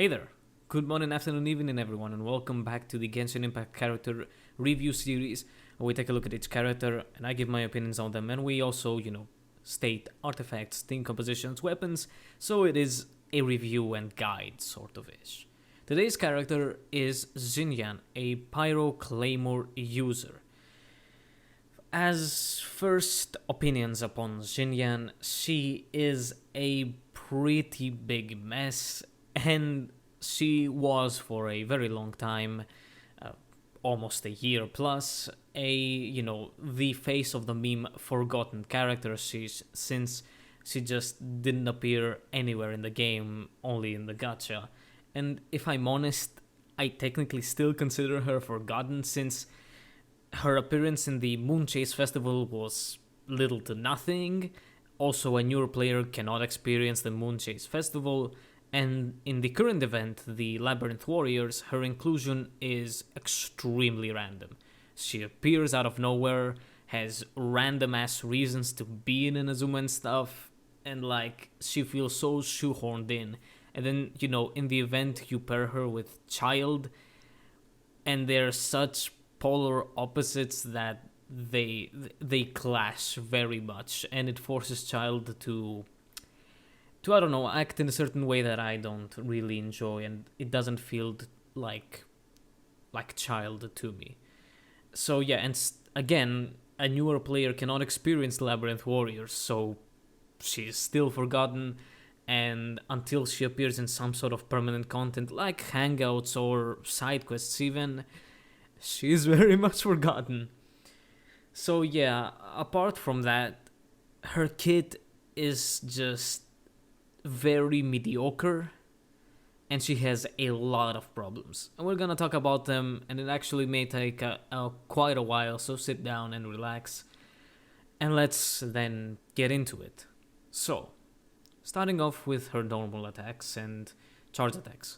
Hey there! Good morning, afternoon, evening everyone, and welcome back to the Genshin Impact character review series, where we take a look at each character and I give my opinions on them, and we also, state artifacts, theme compositions, weapons, so it is a review and guide sort of ish. Today's character is Xinyan, a Pyro Claymore user. As first opinions upon Xinyan, she is a pretty big mess, and she was for a very long time, almost a year plus, the face of the meme forgotten character since she just didn't appear anywhere in the game, only in the gacha. And if I'm honest, I technically still consider her forgotten since her appearance in the Moonchase Festival was little to nothing. Also, a newer player cannot experience the Moonchase Festival, and in the current event, the Labyrinth Warriors, her inclusion is extremely random. She appears out of nowhere, has random ass reasons to be in Inazuma and stuff, and she feels so shoehorned in. And then, in the event, you pair her with Child, and they're such polar opposites that they clash very much, and it forces Child to I don't know, act in a certain way that I don't really enjoy, and it doesn't feel like Child to me. So yeah, and again, a newer player cannot experience Labyrinth Warriors, so she's still forgotten, and until she appears in some sort of permanent content like Hangouts or side quests even, she's very much forgotten. So yeah, apart from that, her kit is just very mediocre, and she has a lot of problems, and we're gonna talk about them, and it actually may take quite a while, so sit down and relax, and let's then get into it. So, starting off with her normal attacks and charge attacks.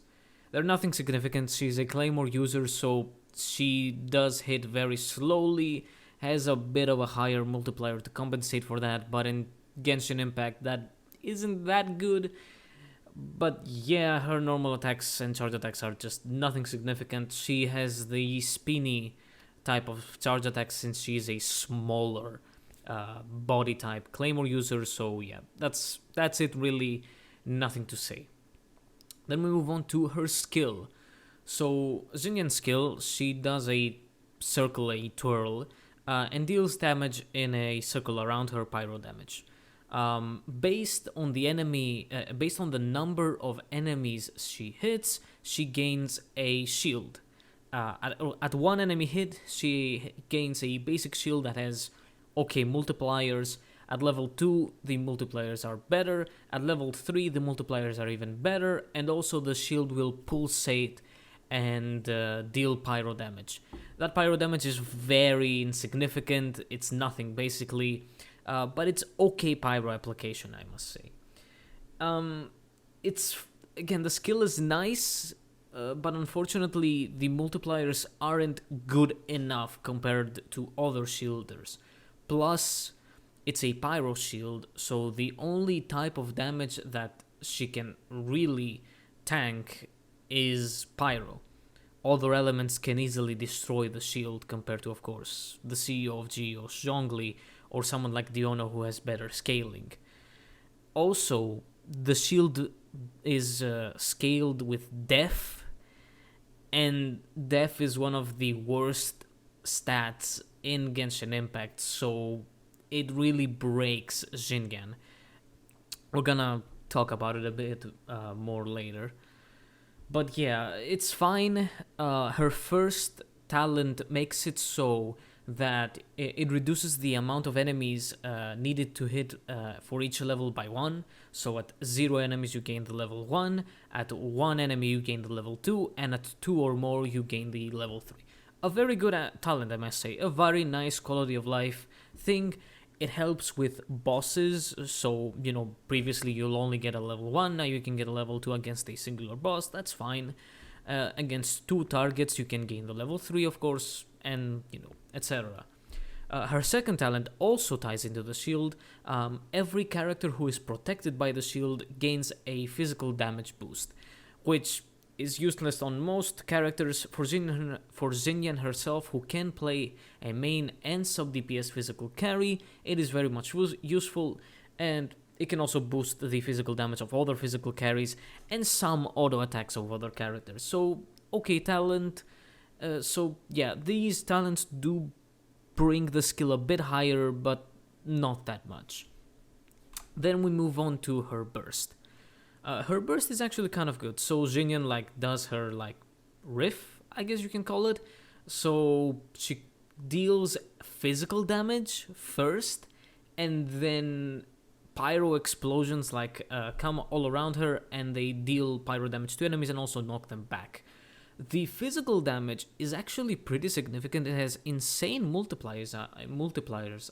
They're nothing significant. She's a Claymore user, so she does hit very slowly, has a bit of a higher multiplier to compensate for that, but in Genshin Impact that isn't that good. But yeah, her normal attacks and charge attacks are just nothing significant. She has the spinny type of charge attacks since she's a smaller body type Claymore user, so yeah, that's it really, nothing to say. Then we move on to her skill. So Xinyan's skill, she does a circle, a twirl, and deals damage in a circle around her, pyro damage. Based on the number of enemies she hits, she gains a shield. At one enemy hit, she gains a basic shield that has okay multipliers. At level 2, the multipliers are better. At level 3, the multipliers are even better, and also the shield will pulsate and deal pyro damage. That pyro damage is very insignificant. It's nothing basically. But it's okay pyro application, I must say. The skill is nice, but unfortunately the multipliers aren't good enough compared to other shielders. Plus, it's a pyro shield, so the only type of damage that she can really tank is pyro. Other elements can easily destroy the shield compared to, of course, the CEO of Geos, Zhongli, or someone like Diono who has better scaling. Also, the shield is scaled with Def, and Def is one of the worst stats in Genshin Impact, so it really breaks Xinyan. We're gonna talk about it a bit more later. But yeah, it's fine. Her first talent makes it so that it reduces the amount of enemies needed to hit for each level by 1. So at 0 enemies you gain the level 1, at 1 enemy you gain the level 2, and at 2 or more you gain the level 3. A very good talent, I must say. A very nice quality of life thing. It helps with bosses, so, previously you'll only get a level 1, now you can get a level 2 against a singular boss, that's fine. Against 2 targets you can gain the level 3, of course, and, etc. Her second talent also ties into the shield. Every character who is protected by the shield gains a physical damage boost, which is useless on most characters. For Xinyan herself, who can play a main and sub DPS physical carry, it is very much useful, and it can also boost the physical damage of other physical carries and some auto attacks of other characters. So, okay, talent. So yeah, these talents do bring the skill a bit higher, but not that much. Then we move on to her burst. Her burst is actually kind of good. So Xinyan does her riff, I guess you can call it. So she deals physical damage first, and then pyro explosions come all around her, and they deal pyro damage to enemies and also knock them back. The physical damage is actually pretty significant. It has insane multipliers,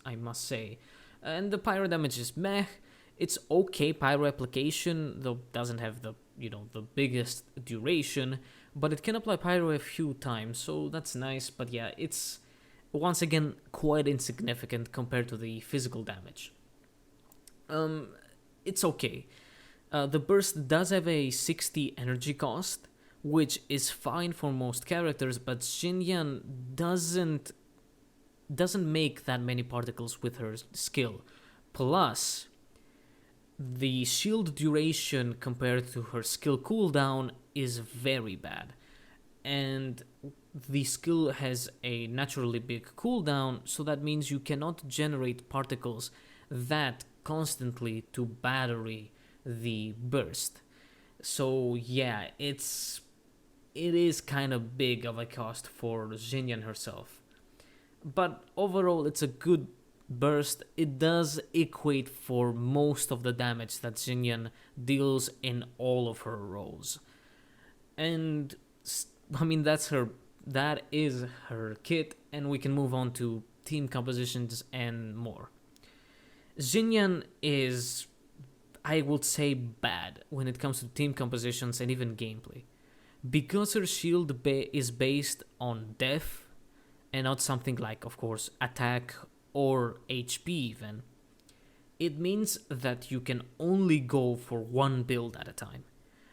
I must say. And the pyro damage is meh. It's okay pyro application, though doesn't have the biggest duration, but it can apply pyro a few times, so that's nice. But yeah, it's once again quite insignificant compared to the physical damage. It's okay. The burst does have a 60 energy cost, which is fine for most characters, but Xinyan doesn't make that many particles with her skill. Plus, the shield duration compared to her skill cooldown is very bad, and the skill has a naturally big cooldown, so that means you cannot generate particles that constantly to battery the burst. So yeah, it is kind of big of a cost for Xinyan herself. But overall, it's a good burst. It does equate for most of the damage that Xinyan deals in all of her roles. And I mean, that is her kit, and we can move on to team compositions and more. Xinyan is, I would say, bad when it comes to team compositions and even gameplay. Because her shield is based on def and not something like, of course, attack or HP even, it means that you can only go for one build at a time.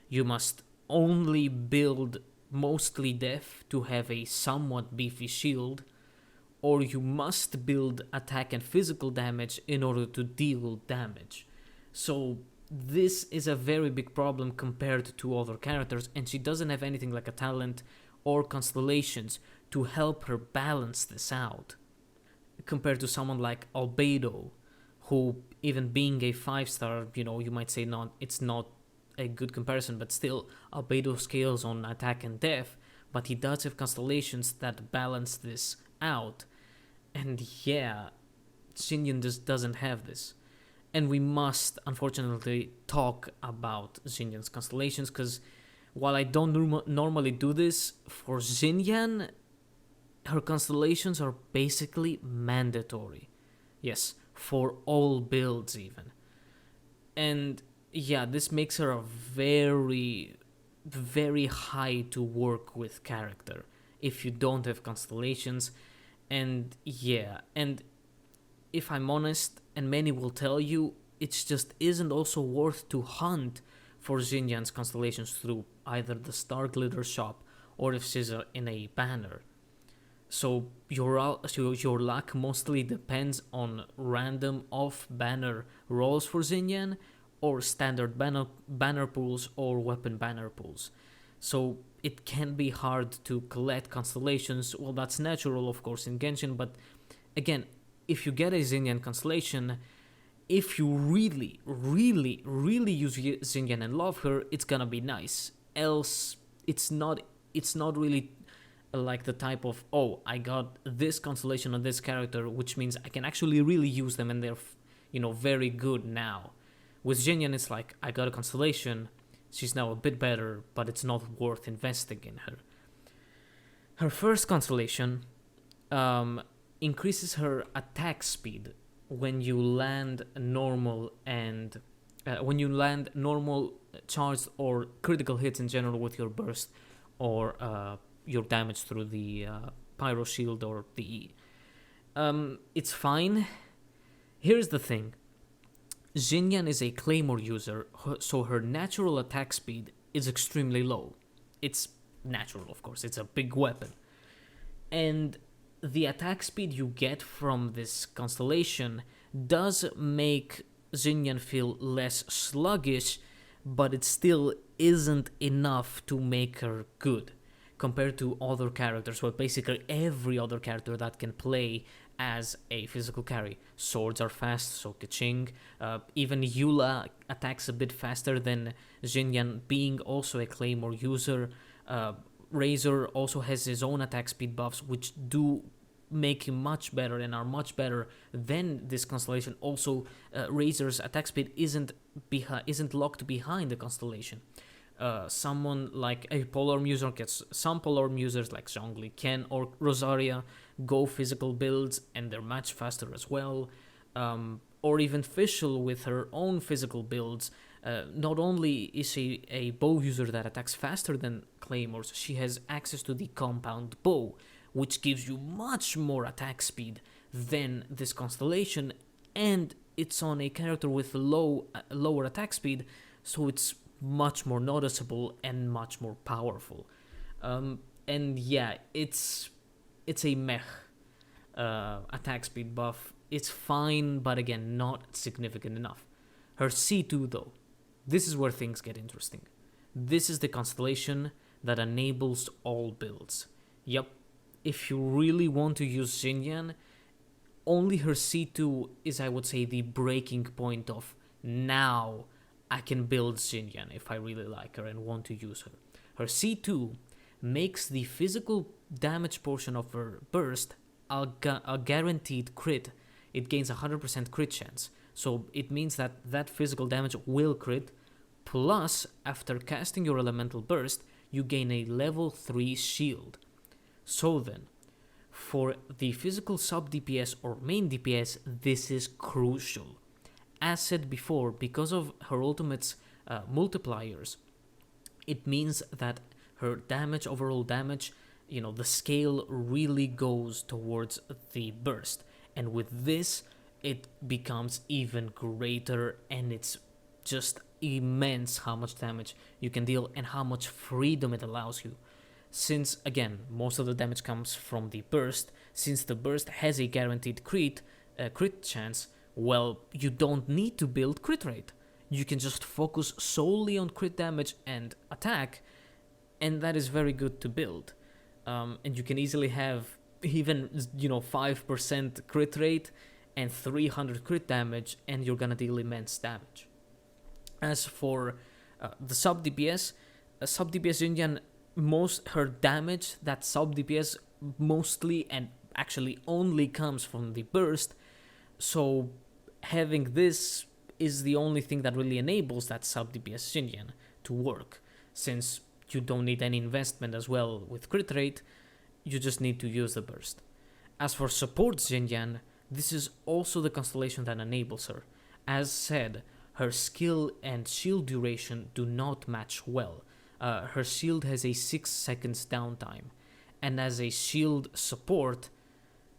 You must only build mostly def to have a somewhat beefy shield, or you must build attack and physical damage in order to deal damage. So this is a very big problem compared to other characters, and she doesn't have anything like a talent or constellations to help her balance this out. Compared to someone like Albedo, who, even being a 5-star, you might say it's not a good comparison, but still, Albedo scales on attack and def, but he does have constellations that balance this out. And yeah, Xinyan just doesn't have this. And we must, unfortunately, talk about Xinyan's constellations, because while I don't normally do this, for Xinyan, her constellations are basically mandatory. Yes, for all builds even. And yeah, this makes her a very, very high to work with character if you don't have constellations. And yeah, and if I'm honest, and many will tell you, it just isn't also worth to hunt for Xinyan's constellations through either the Star Glitter shop or if she's in a banner. So your luck mostly depends on random off-banner rolls for Xinyan, or standard banner pools or weapon banner pools. So it can be hard to collect constellations. Well, that's natural, of course, in Genshin, but again, if you get a Xinyan constellation, if you really, really, really use Xinyan and love her, it's gonna be nice. Else, it's not really like the type of, oh, I got this constellation on this character, which means I can actually really use them and they're, very good now. With Xinyan, it's like, I got a constellation, she's now a bit better, but it's not worth investing in her. Her first constellation increases her attack speed when you land normal and normal charged or critical hits in general with your burst or your damage through the pyro shield or the E. It's fine. Here's the thing. Xinyan is a claymore user, so her natural attack speed is extremely low. it's natural, of course. It's a big weapon. And the attack speed you get from this Constellation does make Xinyan feel less sluggish, but it still isn't enough to make her good compared to other characters. Well, basically every other character that can play as a physical carry. Swords are fast, so Keqing. Even Eula attacks a bit faster than Xinyan, being also a Claymore user. Razor also has his own attack speed buffs, which do make him much better and are much better than this Constellation. Also, Razor's attack speed isn't locked behind the Constellation. Someone like a Polearm user gets some Polearm users like Zhongli, Ken, or Rosaria go physical builds and they're much faster as well. Or even Fischl with her own physical builds. Not only is she a bow user that attacks faster than Claymores, she has access to the compound bow, which gives you much more attack speed than this Constellation, and it's on a character with lower attack speed, so it's much more noticeable and much more powerful. And yeah, it's a meh attack speed buff. It's fine, but again, not significant enough. Her C2 though, this is where things get interesting. This is the Constellation that enables all builds. Yep, if you really want to use Xinyan, only her C2 is, I would say, the breaking point of now I can build Xinyan if I really like her and want to use her. Her C2 makes the physical damage portion of her burst a guaranteed crit. It gains 100% crit chance. So it means that that physical damage will crit, plus after casting your elemental burst, you gain a level 3 shield. So then, for the physical sub DPS or main DPS, this is crucial. As said before, because of her ultimate's multipliers, it means that her damage, overall damage, the scale really goes towards the burst. And with this, it becomes even greater, and it's just immense how much damage you can deal and how much freedom it allows you. Since, again, most of the damage comes from the burst, since the burst has a guaranteed crit chance, well, you don't need to build crit rate. You can just focus solely on crit damage and attack, and that is very good to build. And you can easily have even 5% crit rate and 300 crit damage, and you're gonna deal immense damage. As for the sub DPS, sub DPS Xinyan, her damage, that sub DPS mostly and actually only comes from the burst, so having this is the only thing that really enables that sub DPS Xinyan to work, since you don't need any investment as well with crit rate, you just need to use the burst. As for support Xinyan, this is also the Constellation that enables her. As said, her skill and shield duration do not match well. Her shield has a 6 seconds downtime, and as a shield support,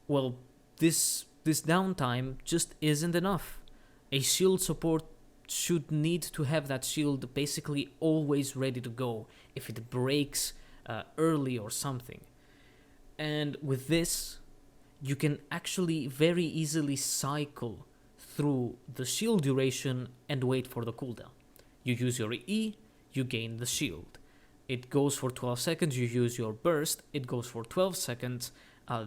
well, this downtime just isn't enough. A shield support should need to have that shield basically always ready to go if it breaks early or something. And with this, you can actually very easily cycle through the shield duration and wait for the cooldown. You use your E, you gain the shield. It goes for 12 seconds, you use your burst, it goes for 12 seconds.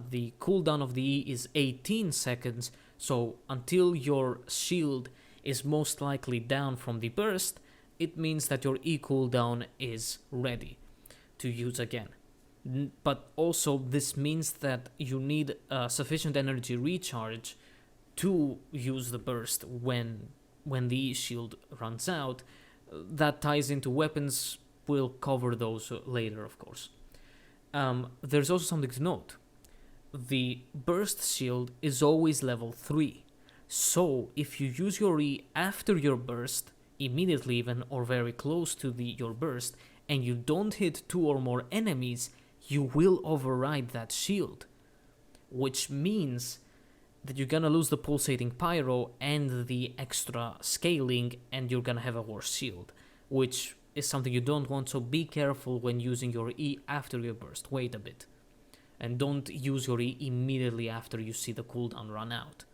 The cooldown of the E is 18 seconds, so until your shield is most likely down from the burst, it means that your E cooldown is ready to use again. But also this means that you need sufficient energy recharge to use the burst when the E shield runs out. That ties into weapons. We'll cover those later, of course. There's also something to note. The burst shield is always level 3. So if you use your E after your burst, immediately even or very close to your burst, and you don't hit 2 or more enemies, you will override that shield. Which means that you're gonna lose the pulsating pyro and the extra scaling, and you're gonna have a worse shield. Which is something you don't want, so be careful when using your E after your burst. Wait a bit. And don't use your E immediately after you see the cooldown run out.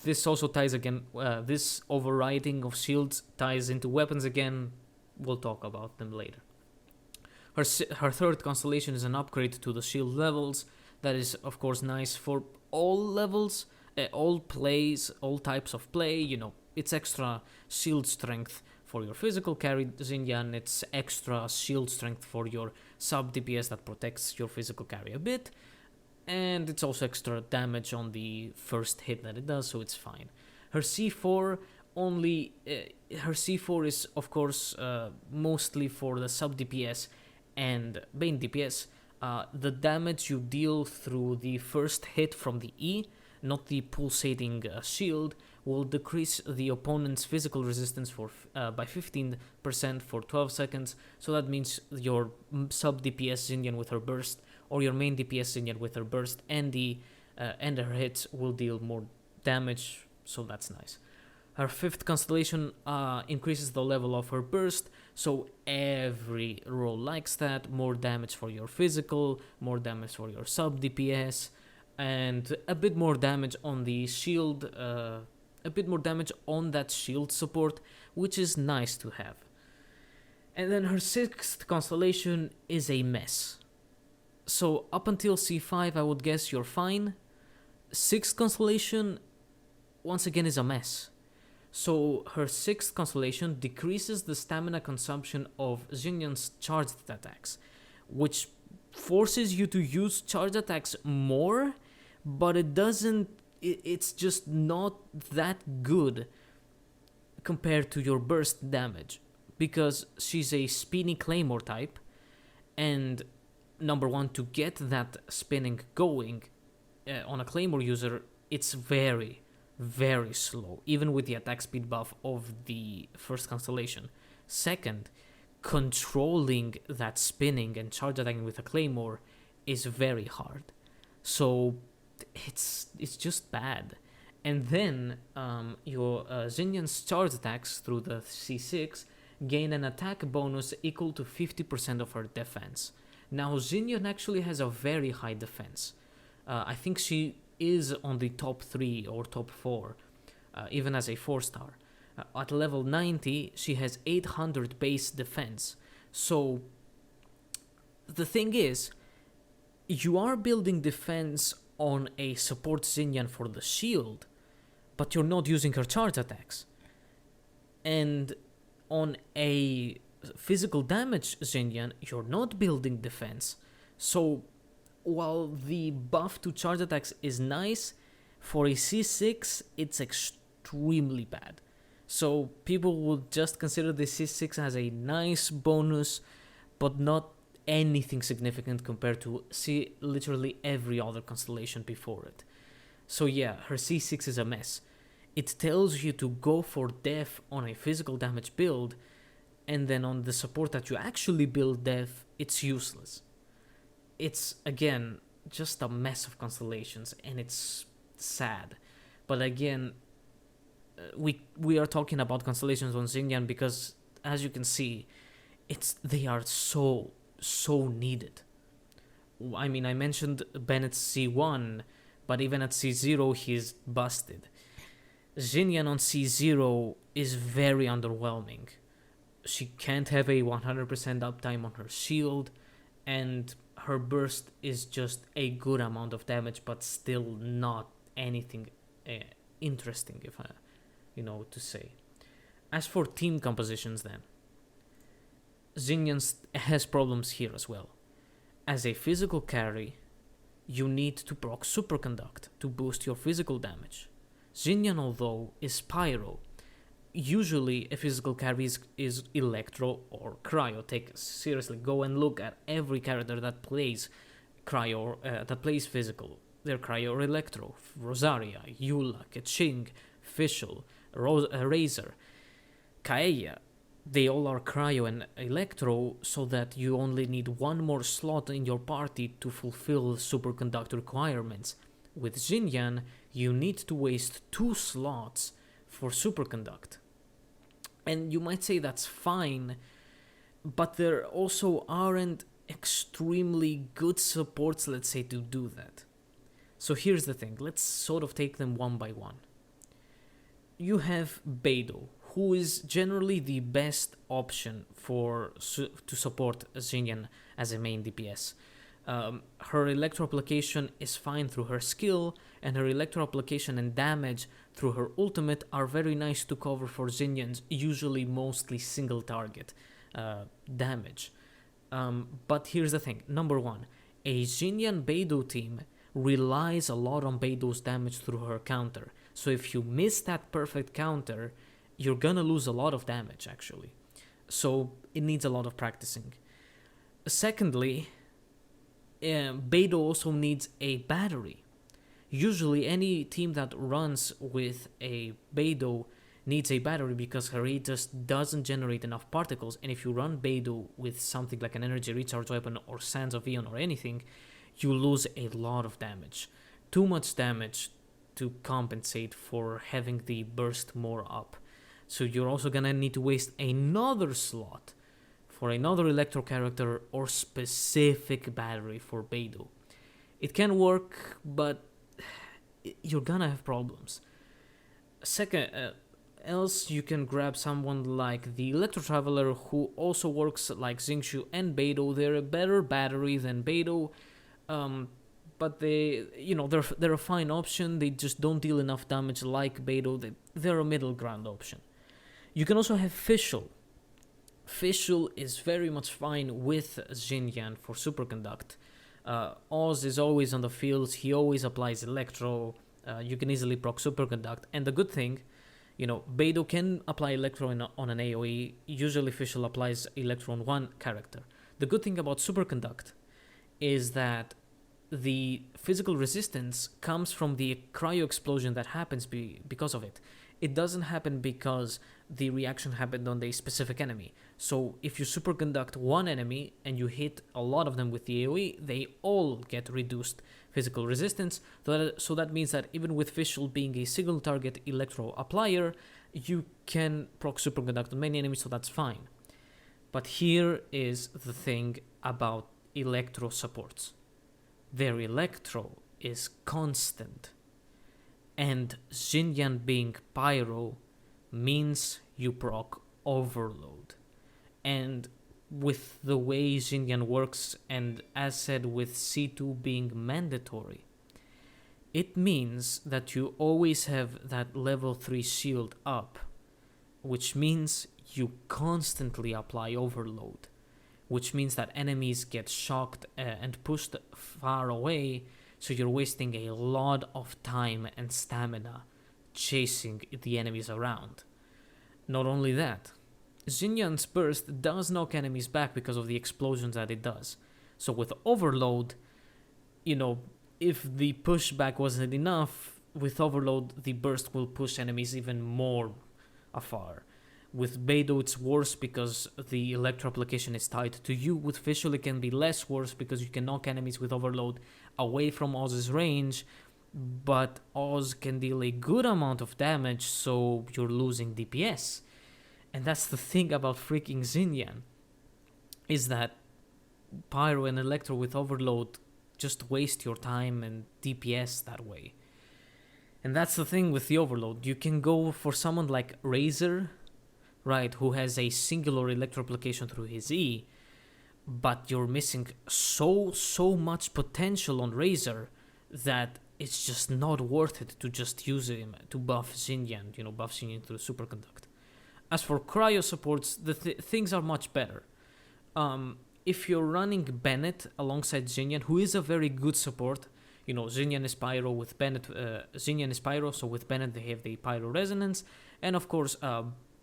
This also ties again, this overriding of shields ties into weapons again. We'll talk about them later. Her third constellation is an upgrade to the shield levels. That is, of course, nice for all levels, all plays, all types of play. You know, it's extra shield strength for your physical carry, Xinyan. It's extra shield strength for your sub DPS that protects your physical carry a bit. And it's also extra damage on the first hit that it does, so it's fine. Her C4 her C4 is, of course, mostly for the sub DPS and main DPS. The damage you deal through the first hit from the E, not the pulsating shield, will decrease the opponent's physical resistance by 15% for 12 seconds. So that means your sub DPS Xinyan with her burst, or your main DPS Xinyan with her burst, and her hits will deal more damage. So that's nice. Her fifth constellation increases the level of her burst, so every role likes that. More damage for your physical, more damage for your sub DPS, and a bit more damage on the shield, a bit more damage on that shield support, which is nice to have. And then her sixth constellation is a mess. So up until C5, I would guess you're fine. Sixth constellation, once again, is a mess. So her sixth constellation decreases the stamina consumption of Xinyan's charged attacks, which forces you to use charged attacks more, but it's just not that good compared to your burst damage, because she's a spinny claymore type, and number one, to get that spinning going on a claymore user, it's very, very slow, even with the attack speed buff of the first constellation. Second, controlling that spinning and charge attacking with a claymore is very hard. So it's just bad. And then your Xinyan's charge attacks through the C6 gain an attack bonus equal to 50% of her defense. Now Xinyan actually has a very high defense. I think she is on the top 3 or top 4, even as a 4-star. At level 90, she has 800 base defense. So the thing is, you are building defense on a support Xinyan for the shield, but you're not using her charge attacks. And on a physical damage Xinyan, you're not building defense. So while the buff to charge attacks is nice, for a C6 it's extremely bad. So people would just consider the C6 as a nice bonus, but not anything significant compared to literally every other constellation before it. So yeah, her C6 is a mess. It tells you to go for def on a physical damage build, and then on the support that you actually build def, it's useless. It's, again, just a mess of constellations, and it's sad. But again, we are talking about constellations on Xinyan because, as you can see, they are so needed. I mean, I mentioned Bennett's C1, but even at C0 he's busted. Xinyan on C0 is very underwhelming. She can't have a 100% uptime on her shield, and her burst is just a good amount of damage, but still not anything interesting, if to say. As for team compositions then, Xinyan has problems here as well. As a physical carry, you need to proc Superconduct to boost your physical damage. Xinyan, although, is Pyro. Usually a physical carry is Electro or Cryo. Seriously, go and look at every character that plays Cryo, that plays physical. They're Cryo or Electro. Rosaria, Eula, Keqing, Fischl, Razor, Kaeya. They all are Cryo and Electro, so that you only need one more slot in your party to fulfill superconduct requirements. With Xinyan, you need to waste 2 slots for superconduct. And you might say that's fine, but there also aren't extremely good supports, let's say, to do that. So here's the thing, let's sort of take them one by one. You have Beidou, who is generally the best option to support Xinyan as a main DPS. Her electro application is fine through her skill, and her electro application and damage through her ultimate are very nice to cover for Xinyan's usually mostly single target damage. But here's the thing, number one, a Xinyan Beidou team relies a lot on Beidou's damage through her counter. So if you miss that perfect counter, you're gonna lose a lot of damage actually. So it needs a lot of practicing. Secondly, Beidou also needs a battery. Usually any team that runs with a Beidou needs a battery because her E just doesn't generate enough particles, and if you run Beidou with something like an energy recharge weapon or Sands of Eon or anything, you lose a lot of damage. Too much damage to compensate for having the burst more up. So you're also gonna need to waste another slot for another electro character or specific battery for Beidou. It can work, but you're gonna have problems. Second, else you can grab someone like the Electro Traveler, who also works like Xingqiu and Beidou. They're a better battery than Beidou, but they're a fine option. They just don't deal enough damage like Beidou. They're a middle ground option. You can also have Fischl. Fischl is very much fine with Xinyan for Superconduct. Oz is always on the field, he always applies Electro, you can easily proc Superconduct, and the good thing, Beidou can apply Electro on an AoE, usually Fischl applies Electro on one character. The good thing about Superconduct is that the physical resistance comes from the cryo explosion that happens because of it. It doesn't happen because the reaction happened on a specific enemy. So if you superconduct one enemy and you hit a lot of them with the AoE, they all get reduced physical resistance. So that means that even with Fischl being a single target electro applier, you can proc superconduct on many enemies, so that's fine. But here is the thing about electro supports. Their electro is constant. And Xinyan being Pyro means you proc Overload. And with the way Xinyan works, and as said with C2 being mandatory, it means that you always have that level 3 shield up, which means you constantly apply Overload, which means that enemies get shocked and pushed far away, so you're wasting a lot of time and stamina chasing the enemies around. Not only that, Xinyan's burst does knock enemies back because of the explosions that it does. So with Overload, if the pushback wasn't enough, with Overload the burst will push enemies even more afar. With Beidou it's worse because the electro application is tied to you. With Fischl it can be less worse because you can knock enemies with Overload away from Oz's range, but Oz can deal a good amount of damage, so you're losing DPS. And that's the thing about freaking Xinyan, is that Pyro and Electro with Overload just waste your time and DPS that way. And that's the thing with the Overload. You can go for someone like Razor, right, who has a singular electro application through his E, but you're missing so much potential on Razor that it's just not worth it to just use him to buff Xinyan, buff Xinyan through Superconduct. As for Cryo Supports, things are much better. If you're running Bennett alongside Xinyan, who is a very good support, Xinyan is Pyro with Bennett, Xinyan is Pyro, so with Bennett they have the Pyro Resonance, and of course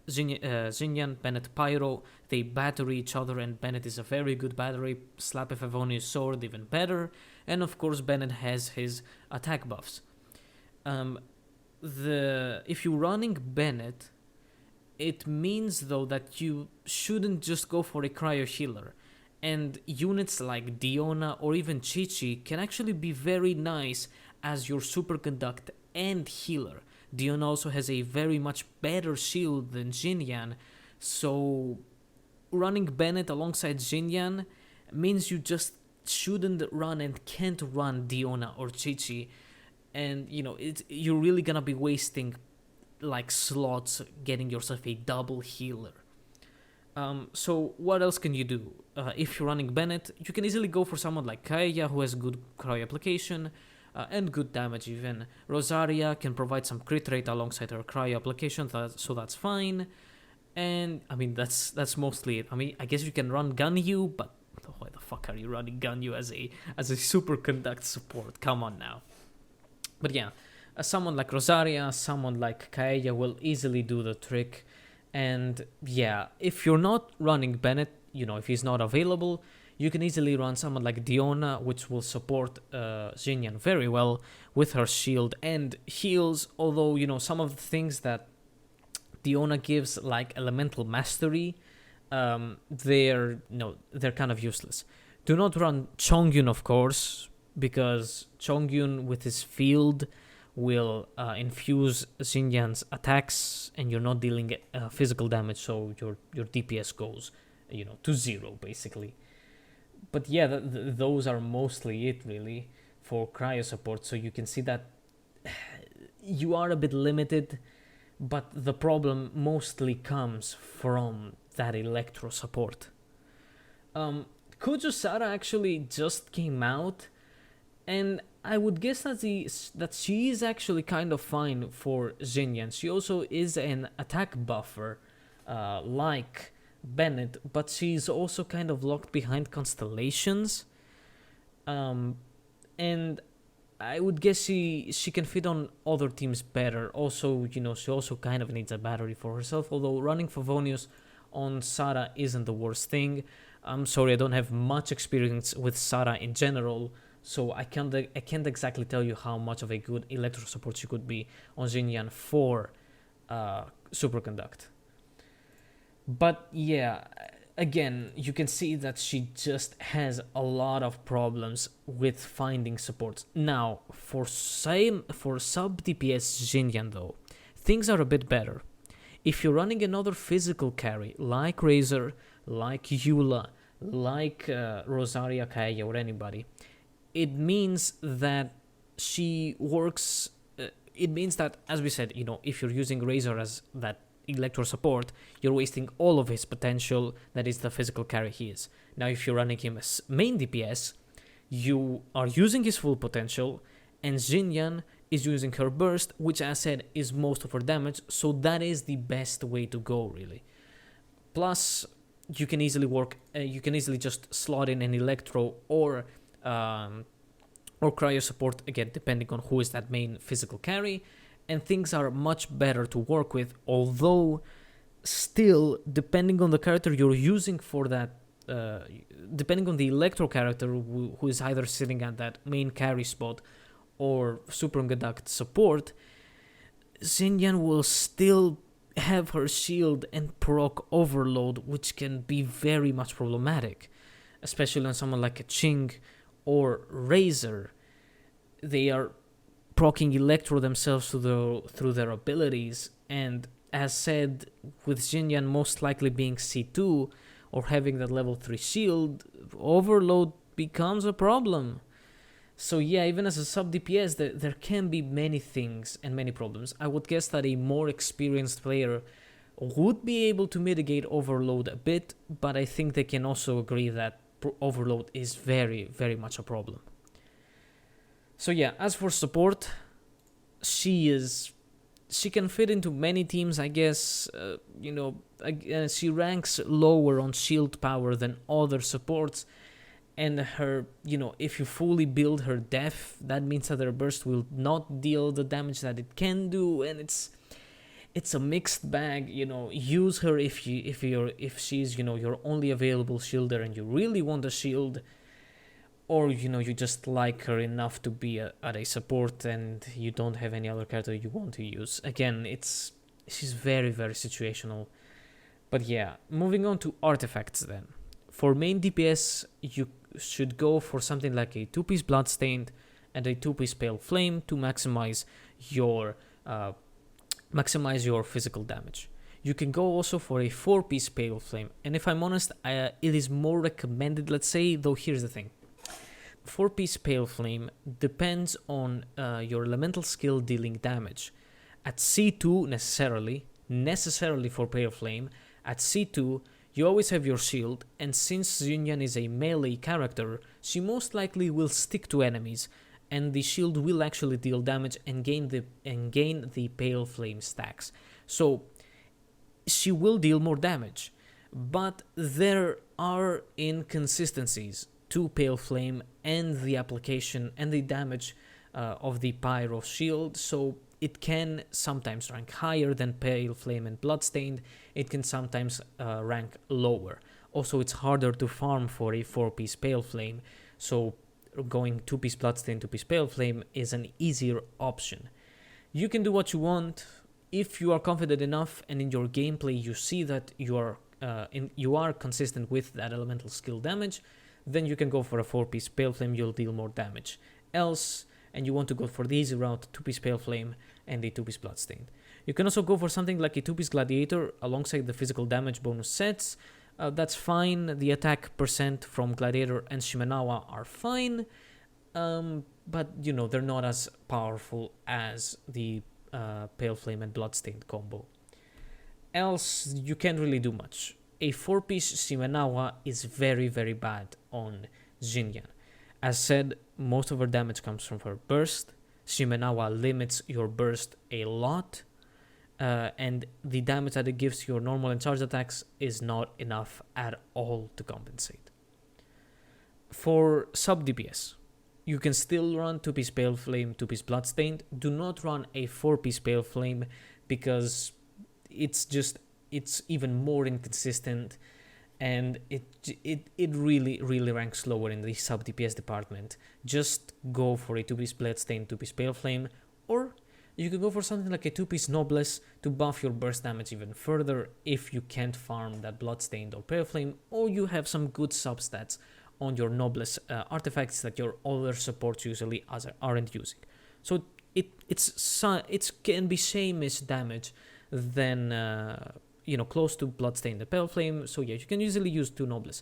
Xinyan, Bennett, Pyro, they battery each other, and Bennett is a very good battery, slap a Favonius sword even better, and of course Bennett has his attack buffs. If you're running Bennett, it means though that you shouldn't just go for a cryo healer, and units like Diona or even Chi-Chi can actually be very nice as your superconduct and healer. Diona also has a very much better shield than Xinyan, so running Bennett alongside Xinyan means you just shouldn't run and can't run Diona or Chi-Chi, and you're really gonna be wasting like slots getting yourself a double healer. So what else can you do? If you're running Bennett, you can easily go for someone like Kaeya, who has good cryo application and good damage even. Rosaria can provide some crit rate alongside her cryo application, so that's fine. And I mean that's mostly it. I mean, I guess you can run Ganyu, but why the fuck are you running Ganyu as a superconduct support? Come on now. But yeah, someone like Rosaria, someone like Kaeya will easily do the trick. And yeah, if you're not running Bennett, if he's not available, you can easily run someone like Diona, which will support Xinyan very well with her shield and heals. Although, some of the things that Diona gives, like elemental mastery, they're kind of useless. Do not run Chongyun, of course, because Chongyun with his field will infuse Xinyan's attacks, and you're not dealing physical damage, so your DPS goes, to 0 basically. But yeah, those are mostly it really for cryo support. So you can see that you are a bit limited, but the problem mostly comes from that electro support. Kujo Sara actually just came out, and I would guess that she is actually kind of fine for Xinyan. She also is an attack buffer, like Bennett, but she's also kind of locked behind Constellations. And I would guess she can fit on other teams better. Also, she also kind of needs a battery for herself, although running Favonius on Sara isn't the worst thing. I'm sorry, I don't have much experience with Sara in general, so I can't exactly tell you how much of a good electro support she could be on Xinyan for Superconduct. But yeah, again, you can see that she just has a lot of problems with finding supports. Now, for Sub Dps Xinyan though, things are a bit better. If you're running another physical carry, like Razor, like Eula, like Rosaria, Kaeya, or anybody, it means that she works... it means that, as we said, if you're using Razor as that electro support, you're wasting all of his potential, that is the physical carry he is. Now, if you're running him as main DPS, you are using his full potential, and Xinyan is using her burst, which, as said, is most of her damage, so that is the best way to go, really. Plus, you can easily just slot in an electro or cryo support, again, depending on who is that main physical carry, and things are much better to work with, although still, depending on the character you're using for that, depending on the electro character who is either sitting at that main carry spot or superconduct support, Xinyan will still have her shield and proc overload, which can be very much problematic, especially on someone like a Ching or Razor. They are proccing electro themselves through their abilities, and as said, with Xinyan most likely being C2 or having that level 3 shield, overload becomes a problem. So yeah, even as a sub DPS, there can be many things and many problems. I would guess that a more experienced player would be able to mitigate overload a bit, but I think they can also agree that overload is very, very much a problem. So yeah, as for support, she can fit into many teams, I guess. She ranks lower on shield power than other supports, and her, if you fully build her def, that means that her burst will not deal the damage that it can do, and it's a mixed bag. Use her if she's your only available shielder and you really want a shield, or you just like her enough to be at a support and you don't have any other character you want to use. Again, she's very, very situational. But yeah, moving on to artifacts then. For main DPS, you should go for something like a 2-piece Bloodstained and a 2-piece Pale Flame to maximize your maximize your physical damage. You can go also for a 4-piece Pale Flame, and if I'm honest, it is more recommended, let's say, though here's the thing. 4-piece Pale Flame depends on your elemental skill dealing damage. At C2, necessarily for Pale Flame, at C2, you always have your shield, and since Xinyan is a melee character, she most likely will stick to enemies, and the shield will actually deal damage and gain the Pale Flame stacks. So she will deal more damage, but there are inconsistencies to Pale Flame and the application and the damage of the Pyro shield, so it can sometimes rank higher than Pale Flame and Bloodstained, it can sometimes rank lower. Also, it's harder to farm for a 4-piece Pale Flame, so going 2-piece Bloodstained, 2-piece Pale Flame is an easier option. You can do what you want. If you are confident enough and in your gameplay you see that you are consistent with that elemental skill damage, then you can go for a 4-piece Pale Flame, you'll deal more damage. Else, and you want to go for the easy route, 2-piece Pale Flame and a 2-piece Bloodstained. You can also go for something like a 2-piece Gladiator alongside the physical damage bonus sets. That's fine. The attack percent from Gladiator and Shimenawa are fine, but you know, they're not as powerful as the Pale Flame and Bloodstained combo. Else, you can't really do much. A 4-piece Shimenawa is very, very bad on Xinyan. As said, most of her damage comes from her burst. Shimenawa limits your burst a lot, and the damage that it gives to your normal and charge attacks is not enough at all to compensate. For Sub Dps, you can still run 2-piece Pale Flame, 2-piece Bloodstained. Do not run a 4-piece Pale Flame because it's even more inconsistent, and it really ranks lower in the Sub DPS department. Just go for a 2-piece Bloodstained, 2-piece Pale Flame, or you can go for something like a 2-piece Noblesse to buff your burst damage even further if you can't farm that Bloodstained or Pale Flame, or you have some good substats on your Noblesse artifacts that your other supports usually aren't using. So it can be same-ish damage than close to Bloodstained and Pale Flame. So yeah, you can easily use 2 Noblesse.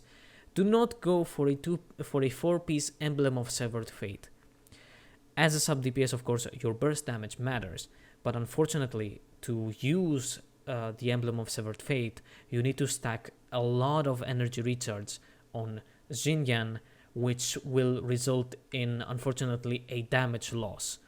Do not go for a 4-piece Emblem of Severed Fate. As a Sub DPS, of course, your burst damage matters, but unfortunately, to use the Emblem of Severed Fate, you need to stack a lot of energy recharge on Xinyan, which will result in, unfortunately, a damage loss.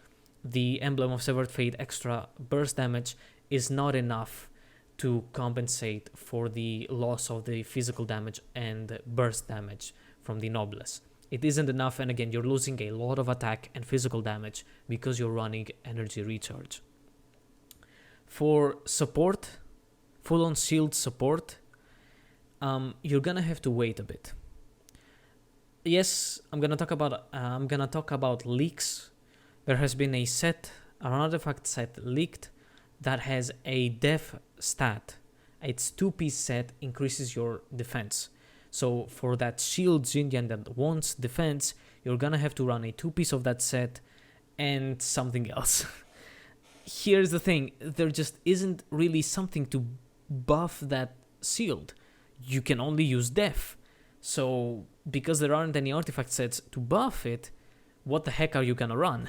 The Emblem of Severed Fate extra burst damage is not enough to compensate for the loss of the physical damage and burst damage from the Noblesse. It isn't enough, and again, you're losing a lot of attack and physical damage because you're running energy recharge. For support, full-on shield support, you're gonna have to wait a bit. Yes, I'm gonna talk about leaks. There has been an artifact set leaked that has a def stat. Its 2-piece set increases your defense. So for that shield Xinyan that wants defense, you're gonna have to run a 2-piece of that set and something else. Here's the thing, there just isn't really something to buff that shield. You can only use def. So because there aren't any artifact sets to buff it, what the heck are you gonna run?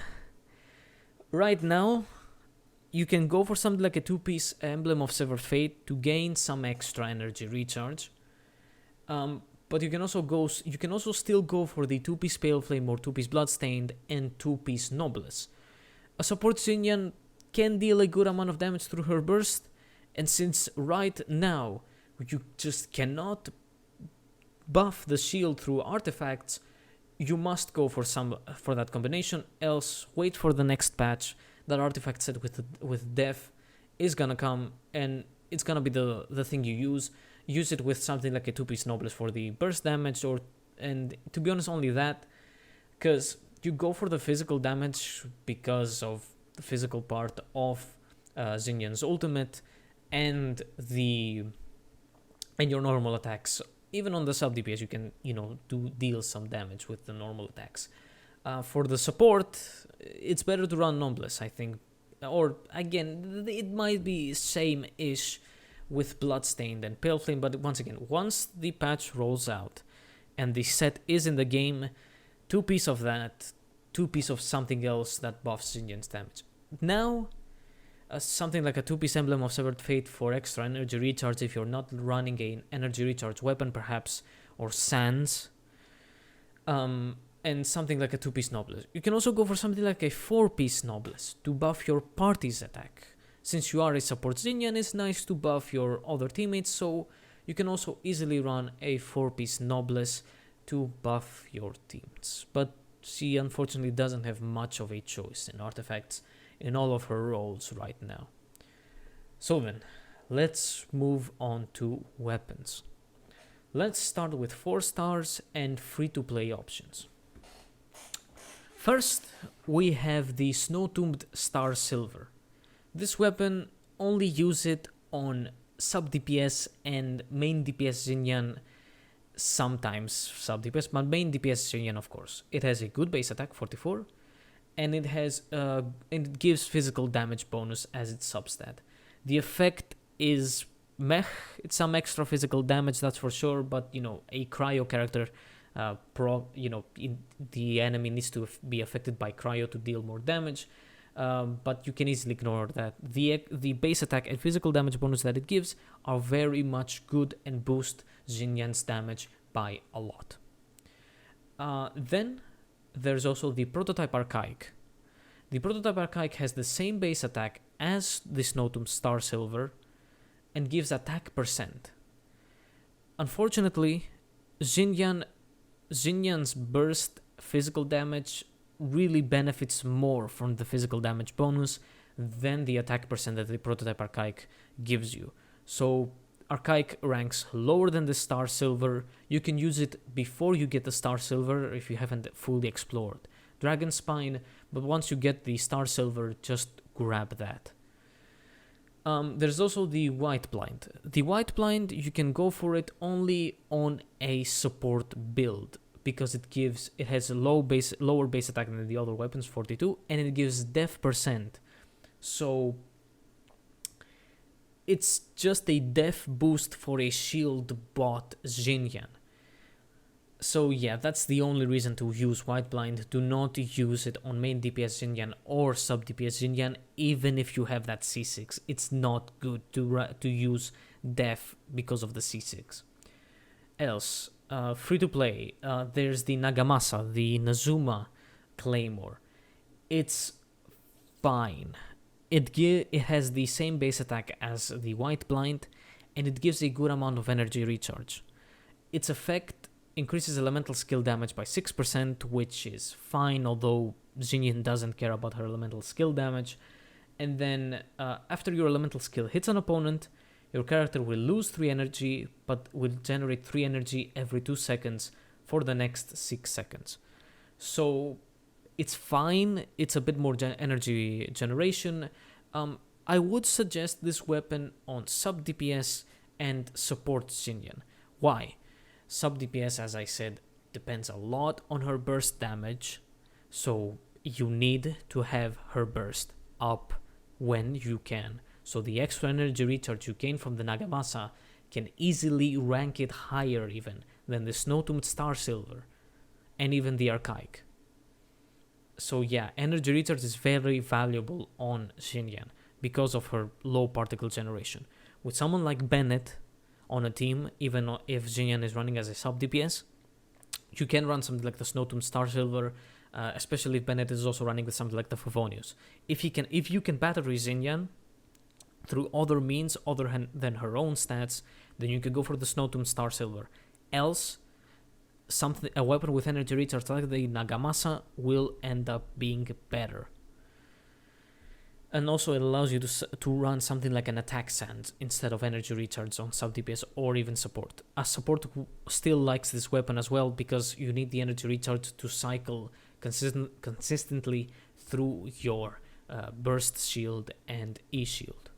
Right now, you can go for something like a 2-piece Emblem of Severed Fate to gain some extra energy recharge. But you can also still go for the 2-piece Pale Flame or 2-piece Bloodstained and 2-piece Noblesse. A support Xinyan can deal a good amount of damage through her burst, and since right now you just cannot buff the shield through artifacts, you must go for that combination. Else, wait for the next patch. That artifact set with def is gonna come, and it's gonna be the thing you use. Use it with something like a 2-piece Noblesse for the burst damage, and to be honest, only that, because you go for the physical damage because of the physical part of Xinyan's ultimate and your normal attacks. Even on the Sub DPS, you can deal some damage with the normal attacks. For the support, it's better to run Noblesse, I think. or again, it might be same-ish with Bloodstained and Pale Flame, but once again, once the patch rolls out and the set is in the game, 2-piece of that, 2-piece of something else that buffs Xinyan's damage. Now, something like a 2-piece Emblem of Severed Fate for extra energy recharge if you're not running an energy recharge weapon perhaps, or Sands, and something like a 2-piece Noblesse. You can also go for something like a 4-piece Noblesse to buff your party's attack. Since you are a support Xinyan, it's nice to buff your other teammates, so you can also easily run a 4-piece Noblesse to buff your teams. But she unfortunately doesn't have much of a choice in artifacts in all of her roles right now. So then, let's move on to weapons. Let's start with 4 stars and free-to-play options. First, we have the Snow-Tombed Star Silver. This weapon, only use it on Sub DPS and main DPS Xinyan, sometimes Sub DPS, but main DPS Xinyan of course. It has a good base attack, 44, and it gives physical damage bonus as its substat. The effect is meh, it's some extra physical damage, that's for sure, but a cryo character, the enemy needs to be affected by cryo to deal more damage. But you can easily ignore that. The base attack and physical damage bonus that it gives are very much good and boost Xinyan's damage by a lot. Then there's also the Prototype Archaic. The Prototype Archaic has the same base attack as the Snow-Tombed Star Silver and gives attack percent. Unfortunately, Xinyan's burst physical damage really benefits more from the physical damage bonus than the attack percent that the Prototype Archaic gives you. So Archaic ranks lower than the Star Silver. You can use it before you get the Star Silver if you haven't fully explored Dragon Spine, but once you get the Star Silver, just grab that. There's also the White Blind. The White Blind, you can go for it only on a support build, because it has a lower base attack than the other weapons, 42, and it gives def percent. So it's just a def boost for a shield bot Xinyan. So yeah, that's the only reason to use White Blind. Do not use it on main DPS Xinyan or sub DPS Xinyan, even if you have that C6. It's not good to use def because of the C6. Else, free to play, there's the Nagamasa, the Nazuma Claymore. It's fine. It has the same base attack as the White Blind, and it gives a good amount of energy recharge. Its effect increases elemental skill damage by 6%, which is fine, although Xinyan doesn't care about her elemental skill damage. And then, after your elemental skill hits an opponent, your character will lose 3 energy, but will generate 3 energy every 2 seconds for the next 6 seconds. So it's fine, it's a bit more energy generation. I would suggest this weapon on sub DPS and support Xinyan. Why? Sub DPS, as I said, depends a lot on her burst damage, so you need to have her burst up when you can. So the extra energy recharge you gain from the Nagamasa can easily rank it higher even than the Snow-Tombed Star Silver and even the Archaic. So yeah, energy recharge is very valuable on Xinyan because of her low particle generation. With someone like Bennett on a team, even if Xinyan is running as a sub DPS, you can run something like the Snow-Tombed Star Silver, especially if Bennett is also running with something like the Favonius. If you can battery Xinyan through other means other than her own stats, then you can go for the Snow-Tombed Star Silver. Else, a weapon with energy recharge like the Nagamasa will end up being better. And also it allows you to run something like an attack sand instead of energy recharge on sub DPS or even support. A support still likes this weapon as well because you need the energy recharge to cycle consistently through your burst shield and E-shield.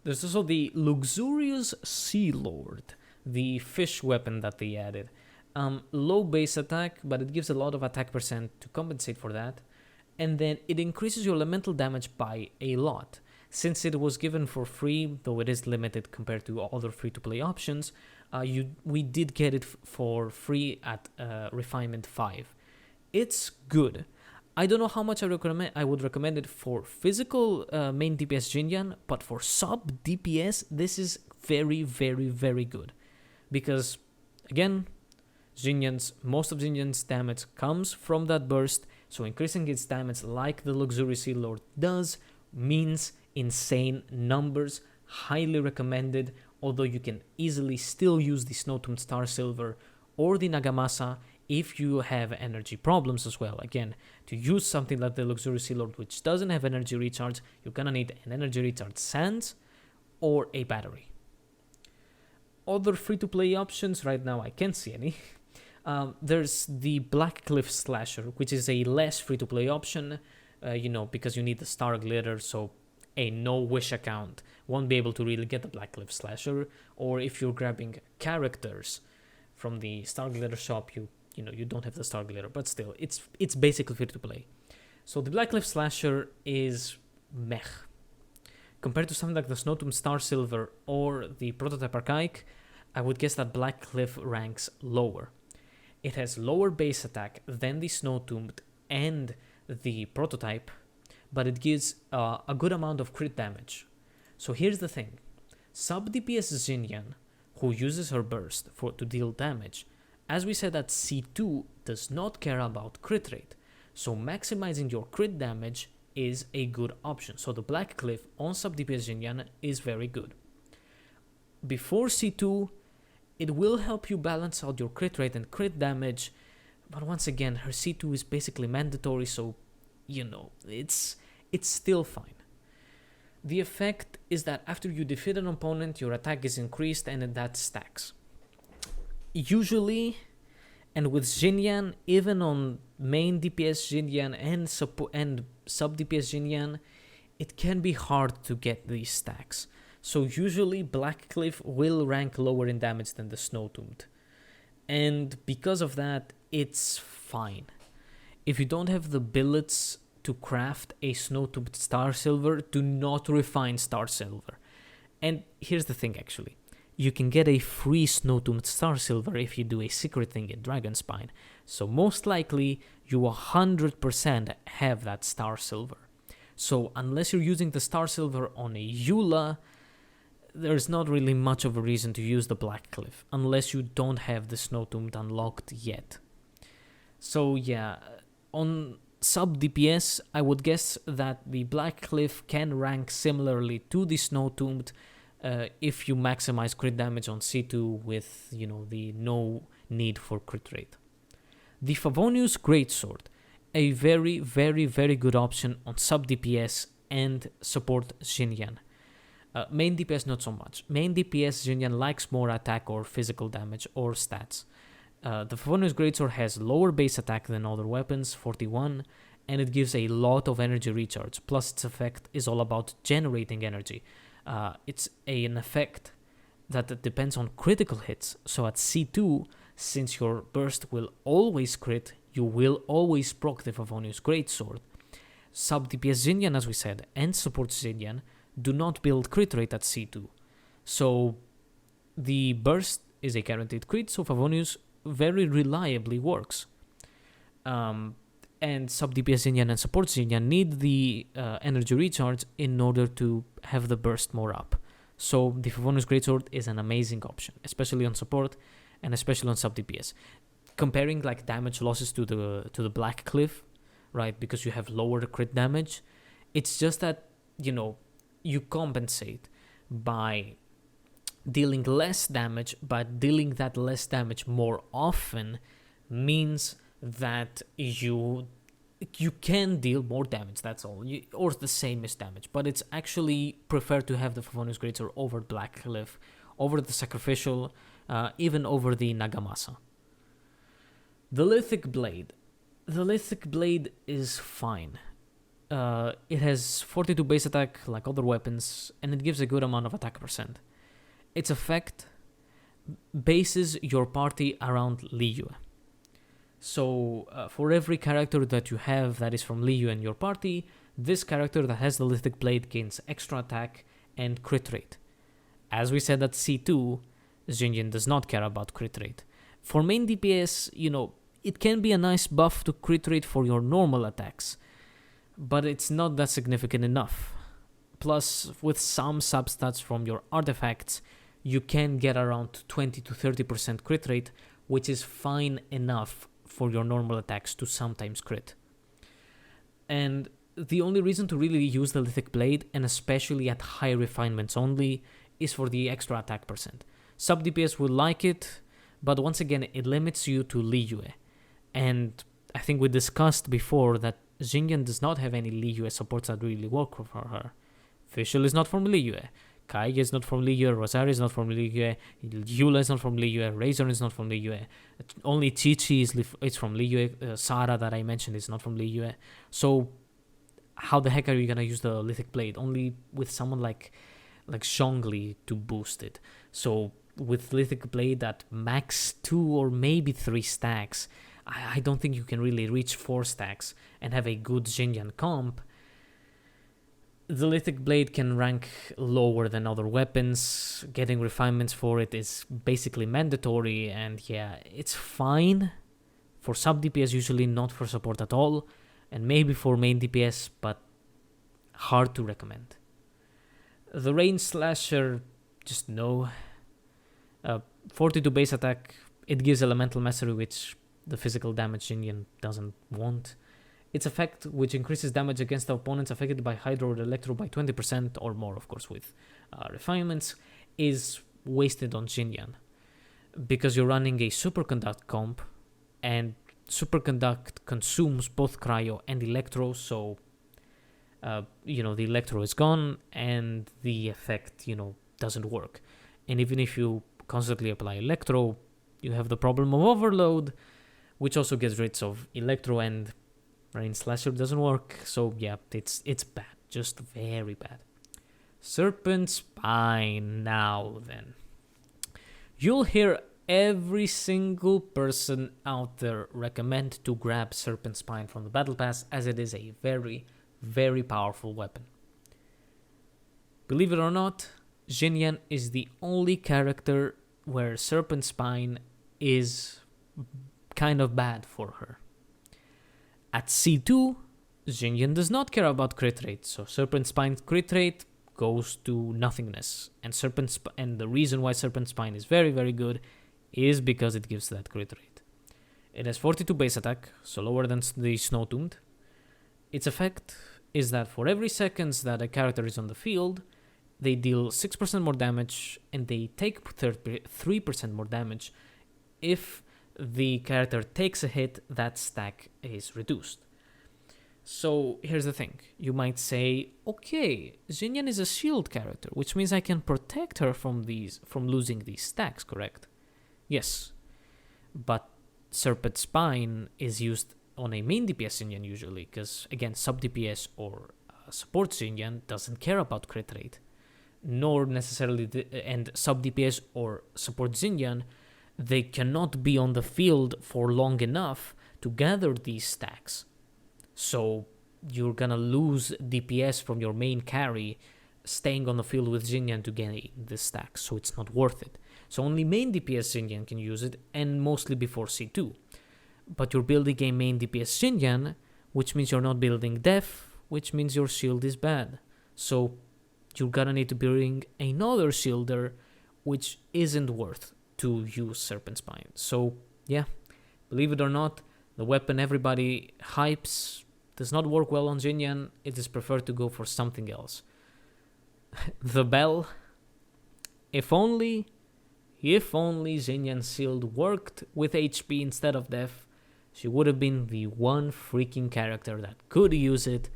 There's also the Luxurious Sea Lord, the fish weapon that they added. Low base attack, but it gives a lot of attack percent to compensate for that. and then it increases your elemental damage by a lot. Since it was given for free, though it is limited compared to other free-to-play options, we did get it for free at Refinement 5. It's good. I don't know how much I would recommend it for physical main DPS Xinyan, but for sub DPS, this is very, very, very good. Because, again, most of Xinyan's damage comes from that burst, so increasing its damage like the Luxury Sea Lord does means insane numbers, highly recommended, although you can easily still use the Snowtombed Star Silver or the Nagamasa if you have energy problems as well. Again, to use something like the Luxury Sea Lord, which doesn't have energy recharge, you're gonna need an energy recharge sands or a battery. Other free-to-play options, right now I can't see any. There's the Black Cliff Slasher, which is a less free-to-play option, because you need the Star Glitter, so a no-wish account won't be able to really get the Black Cliff Slasher, or if you're grabbing characters from the Star Glitter shop, you don't have the Star Glitter, but still, it's basically free-to-play. So the Black Cliff Slasher is meh. Compared to something like the Snowtombed Star Silver or the Prototype Archaic, I would guess that Black Cliff ranks lower. It has lower base attack than the Snowtombed and the Prototype, but it gives a good amount of crit damage. So here's the thing. Sub DPS Xinyan, who uses her burst to deal damage, as we said that C2 does not care about crit rate, so maximizing your crit damage is a good option. So the Black Cliff on Sub DPS Xinyan is very good. Before C2, it will help you balance out your crit rate and crit damage, but once again, her C2 is basically mandatory, so, it's still fine. The effect is that after you defeat an opponent, your attack is increased and that stacks. Usually, and with Xinyan, even on main DPS Xinyan and sub DPS Xinyan, it can be hard to get these stacks. So usually Black Cliff will rank lower in damage than the Snowtombed. And because of that, it's fine. If you don't have the billets to craft a Snowtombed Star Silver, do not refine Star Silver. And here's the thing actually. You can get a free Snowtombed Star Silver if you do a secret thing in Dragonspine. So most likely, you 100% have that Star Silver. So unless you're using the Star Silver on a Eula, there's not really much of a reason to use the Black Cliff, unless you don't have the Snowtombed unlocked yet. So yeah, on sub DPS, I would guess that the Black Cliff can rank similarly to the Snowtombed, if you maximize crit damage on C2 with, the no need for crit rate. The Favonius Greatsword, a very, very, very good option on sub DPS and support Xinyan. Main DPS not so much. Main DPS Xinyan likes more attack or physical damage or stats. The Favonius Greatsword has lower base attack than other weapons, 41, and it gives a lot of energy recharge, plus its effect is all about generating energy. It's an effect that depends on critical hits. So at C2, since your burst will always crit, you will always proc the Favonius Greatsword. Sub DPS Xinyan, as we said, and support Xinyan do not build crit rate at C2. So the burst is a guaranteed crit, so Favonius very reliably works. And sub DPS Xinyan and support Xinyan need the energy recharge in order to have the burst more up. So the Favonius Greatsword is an amazing option, especially on support and especially on sub DPS. Comparing like damage losses to the Black Cliff, right? Because you have lower crit damage. It's just that, you compensate by dealing less damage, but dealing that less damage more often means that you can deal more damage, that's all, or the same as damage, but it's actually preferred to have the Favonius Greatsword over Black Cliff, over the Sacrificial, even over the Nagamasa. The Lithic Blade. The Lithic Blade is fine. It has 42 base attack like other weapons, and it gives a good amount of attack percent. Its effect bases your party around Liyue. So for every character that you have that is from Liu in your party, this character that has the Lithic Blade gains extra attack and crit rate. As we said at C2, Xinyan does not care about crit rate. For main DPS, it can be a nice buff to crit rate for your normal attacks, but it's not that significant enough. Plus, with some substats from your artifacts, you can get around 20 to 30% crit rate, which is fine enough for your normal attacks to sometimes crit. And the only reason to really use the Lithic Blade, and especially at high refinements only, is for the extra attack percent. Sub DPS will like it, but once again, it limits you to Liyue. And I think we discussed before that Xinyan does not have any Liyue supports that really work for her. Fischl is not from Liyue. Kai is not from Liyue. Rosario is not from Liyue. Yula is not from Liyue. Razor is not from Liyue. Only Chi-Chi is from Liyue. Sara that I mentioned is not from Liyue. So how the heck are you gonna use the Lithic Blade? Only with someone like Zhongli to boost it. So with Lithic Blade at max 2 or maybe 3 stacks, I don't think you can really reach 4 stacks and have a good Xinyan comp. The Lithic Blade can rank lower than other weapons. Getting refinements for it is basically mandatory, and yeah, it's fine for sub DPS, usually not for support at all, and maybe for main DPS, but hard to recommend. The range slasher, just no. 42 base attack, it gives elemental mastery, which the physical damage Xinyan doesn't want. Its effect, which increases damage against the opponents affected by Hydro or Electro by 20% or more, of course, with refinements, is wasted on Xinyan. Because you're running a Superconduct comp, and Superconduct consumes both Cryo and Electro, so, the Electro is gone, and the effect, doesn't work. And even if you constantly apply Electro, you have the problem of Overload, which also gets rid of Electro, and Rain Slasher doesn't work. So yeah, it's bad, just very bad. Serpent Spine. Now then, you'll hear every single person out there recommend to grab Serpent Spine from the Battle Pass, as it is a very, very powerful weapon. Believe it or not, Xinyan is the only character where Serpent Spine is kind of bad for her. At C2, Xinyan does not care about crit rate, so Serpent Spine's crit rate goes to nothingness. And the reason why Serpent Spine is very, very good is because it gives that crit rate. It has 42 base attack, so lower than the Snow Tombed. Its effect is that for every seconds that a character is on the field, they deal 6% more damage, and they take 3% more damage. If the character takes a hit, that stack is reduced. So here's the thing. You might say, okay, Xinyan is a shield character, which means I can protect her from losing these stacks, correct? Yes. But Serpent Spine is used on a main DPS Xinyan usually, because again, sub DPS or support Xinyan doesn't care about crit rate, nor necessarily and sub DPS or support Xinyan, they cannot be on the field for long enough to gather these stacks. So you're gonna lose DPS from your main carry staying on the field with Xinyan to gain the stacks, so it's not worth it. So only main DPS Xinyan can use it, and mostly before C2. But you're building a main DPS Xinyan, which means you're not building Def, which means your shield is bad. So you're gonna need to bring another shielder, which isn't worth to use Serpent Spine. So yeah, believe it or not, the weapon everybody hypes does not work well on Xinyan. It is preferred to go for something else. The bell. If only Xinyan's shield worked with HP instead of Def, she would have been the one freaking character that could use it.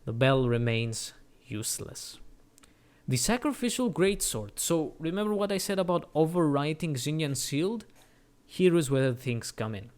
The bell remains useless. The Sacrificial Greatsword. So remember what I said about overwriting Xinyan's shield? Here is where things come in.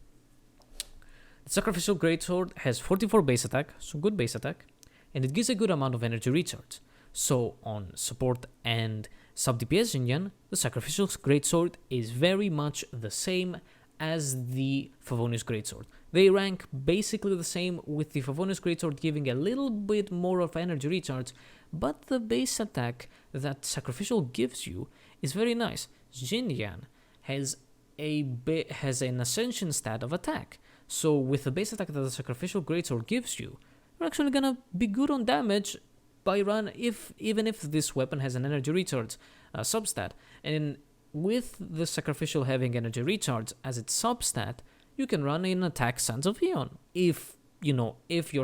The Sacrificial Greatsword has 44 base attack, so good base attack, and it gives a good amount of energy recharge. So on support and sub DPS Xinyan, the Sacrificial Greatsword is very much the same as the Favonius Greatsword. They rank basically the same, with the Favonius Greatsword giving a little bit more of energy recharge, but the base attack that Sacrificial gives you is very nice. Xinyan has an Ascension stat of attack, so with the base attack that the Sacrificial Greatsword gives you, you're actually gonna be good on damage by run, even if this weapon has an energy recharge substat. And with the Sacrificial having energy recharge as its substat, you can run in attack Sands of Eon if your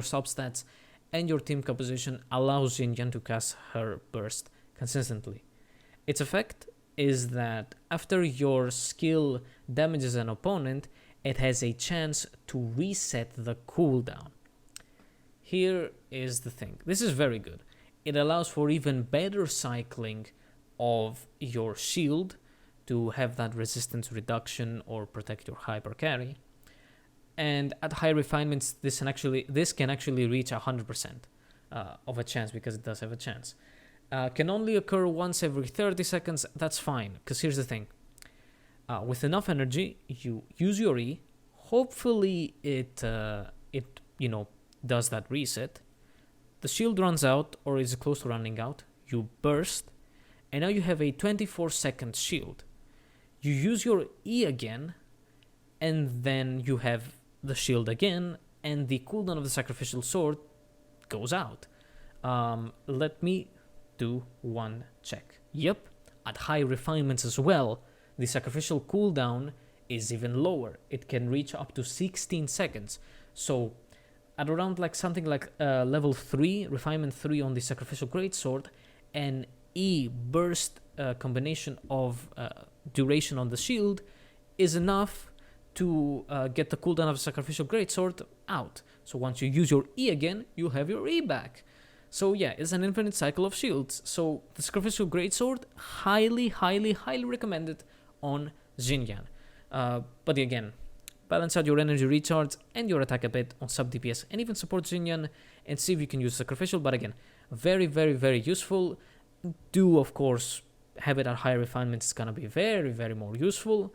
substats and your team composition allows Xinyan to cast her burst consistently. Its effect is that after your skill damages an opponent, it has a chance to reset the cooldown. Here is the thing. This is very good. It allows for even better cycling of your shield to have that resistance reduction or protect your hyper carry. And at high refinements, this can actually reach 100% of a chance, because it does have a chance. Can only occur once every 30 seconds. That's fine, because here's the thing. With enough energy, you use your E. Hopefully it does that reset. The shield runs out or is close to running out. You burst, and now you have a 24-second shield. You use your E again, and then you have the shield again, and the cooldown of the Sacrificial Sword goes out. Let me do one check. Yep, at high refinements as well, the Sacrificial cooldown is even lower. It can reach up to 16 seconds. So at around level 3, refinement 3 on the Sacrificial Greatsword, an E burst combination of duration on the shield is enough to get the cooldown of Sacrificial Greatsword out. So once you use your E again, you'll have your E back. So yeah, it's an infinite cycle of shields. So the Sacrificial Greatsword, highly, highly, highly recommended on Xinyan. But again, balance out your energy recharge and your attack a bit on Sub Dps, and even support Xinyan and see if you can use Sacrificial. But again, very, very, very useful. Do, of course, have it at higher refinements. It's gonna be very, very more useful.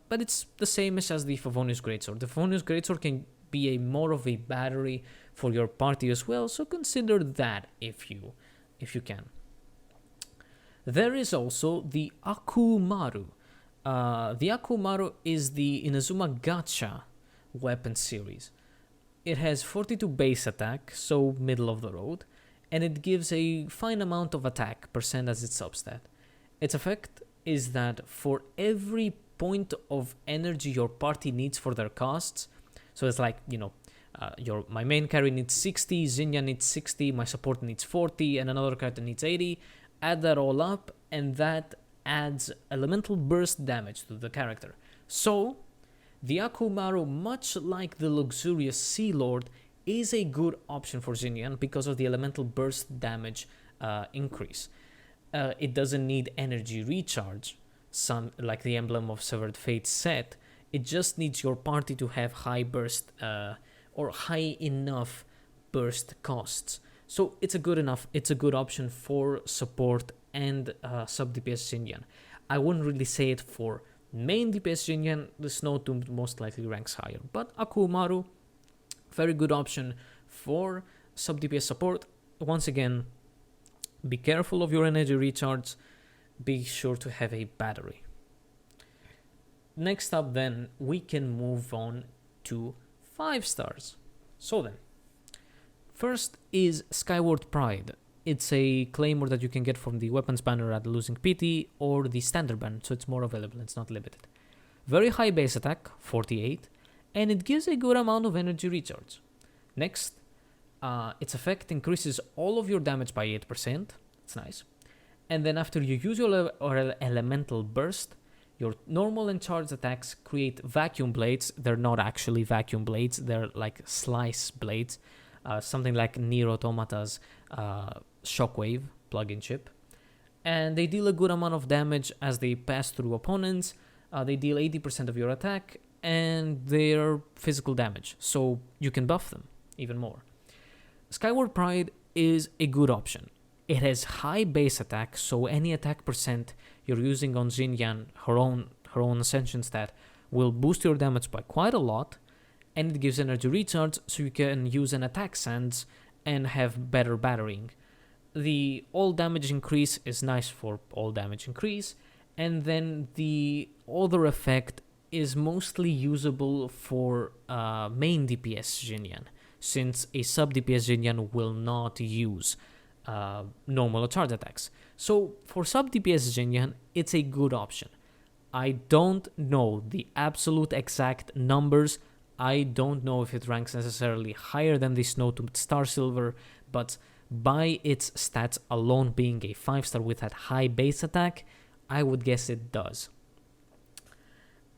But it's the same as the Favonius Greatsword. The Favonius Greatsword can be more of a battery for your party as well, so consider that if you can. There is also the Akumaru. The Akumaru is the Inazuma Gacha weapon series. It has 42 base attack, so middle of the road, and it gives a fine amount of attack percent as its substat. Its effect is that for every point of energy your party needs for their casts, so it's like, my main carry needs 60, Xinyan needs 60, my support needs 40, and another character needs 80. Add that all up, and that adds elemental burst damage to the character. So, the Akumaru, much like the luxurious Sea Lord, is a good option for Xinyan because of the elemental burst damage increase. It doesn't need energy recharge, like the Emblem of Severed Fate set. It just needs your party to have high burst or high enough burst costs. So it's a good option for support and sub DPS Xinyan. I wouldn't really say it for main DPS Xinyan. The Snow Tomb most likely ranks higher, but Akumaru, very good option for sub DPS support. Once again, be careful of your energy recharge. Be sure to have a battery. Next up then, we can move on to 5 stars. So then, first is Skyward Pride. It's a claymore that you can get from the weapons banner at Losing Pity or the standard banner, so it's more available, it's not limited. Very high base attack, 48, and it gives a good amount of energy recharge. Next, its effect increases all of your damage by 8%, it's nice. And then after you use your elemental burst, your normal and charged attacks create vacuum blades. They're not actually vacuum blades, they're like slice blades. Something like Nier Automata's Shockwave plugin chip. And they deal a good amount of damage as they pass through opponents. They deal 80% of your attack, and they're physical damage, so you can buff them even more. Skyward Pride is a good option. It has high base attack, so any attack percent you're using on Xinyan, her own ascension stat, will boost your damage by quite a lot, and it gives energy recharge so you can use an attack sense and have better battering. The all damage increase is nice for all damage increase, and then the other effect is mostly usable for main DPS Xinyan, since a sub DPS Xinyan will not use normal charge attacks. So for sub DPS Xinyan, it's a good option. I don't know the absolute exact numbers. I don't know if it ranks necessarily higher than the Snow to Star Silver, but by its stats alone being a 5-star with that high base attack, I would guess it does.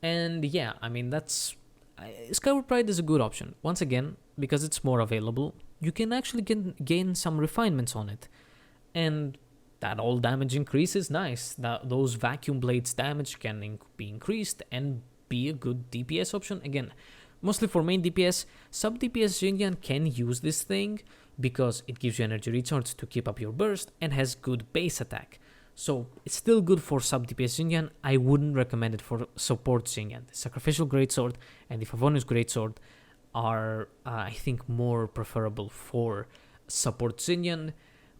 And yeah, I mean, Skyward Pride is a good option. Once again, because it's more available, you can actually gain some refinements on it. And that all damage increase is nice. Those vacuum blades damage can be increased and be a good DPS option. Again, mostly for main DPS, sub DPS Xinyan can use this thing because it gives you energy recharge to keep up your burst and has good base attack. So it's still good for sub DPS Xinyan. I wouldn't recommend it for support Xinyan. The Sacrificial Greatsword and the Favonius Greatsword are, I think, more preferable for support Xinyan.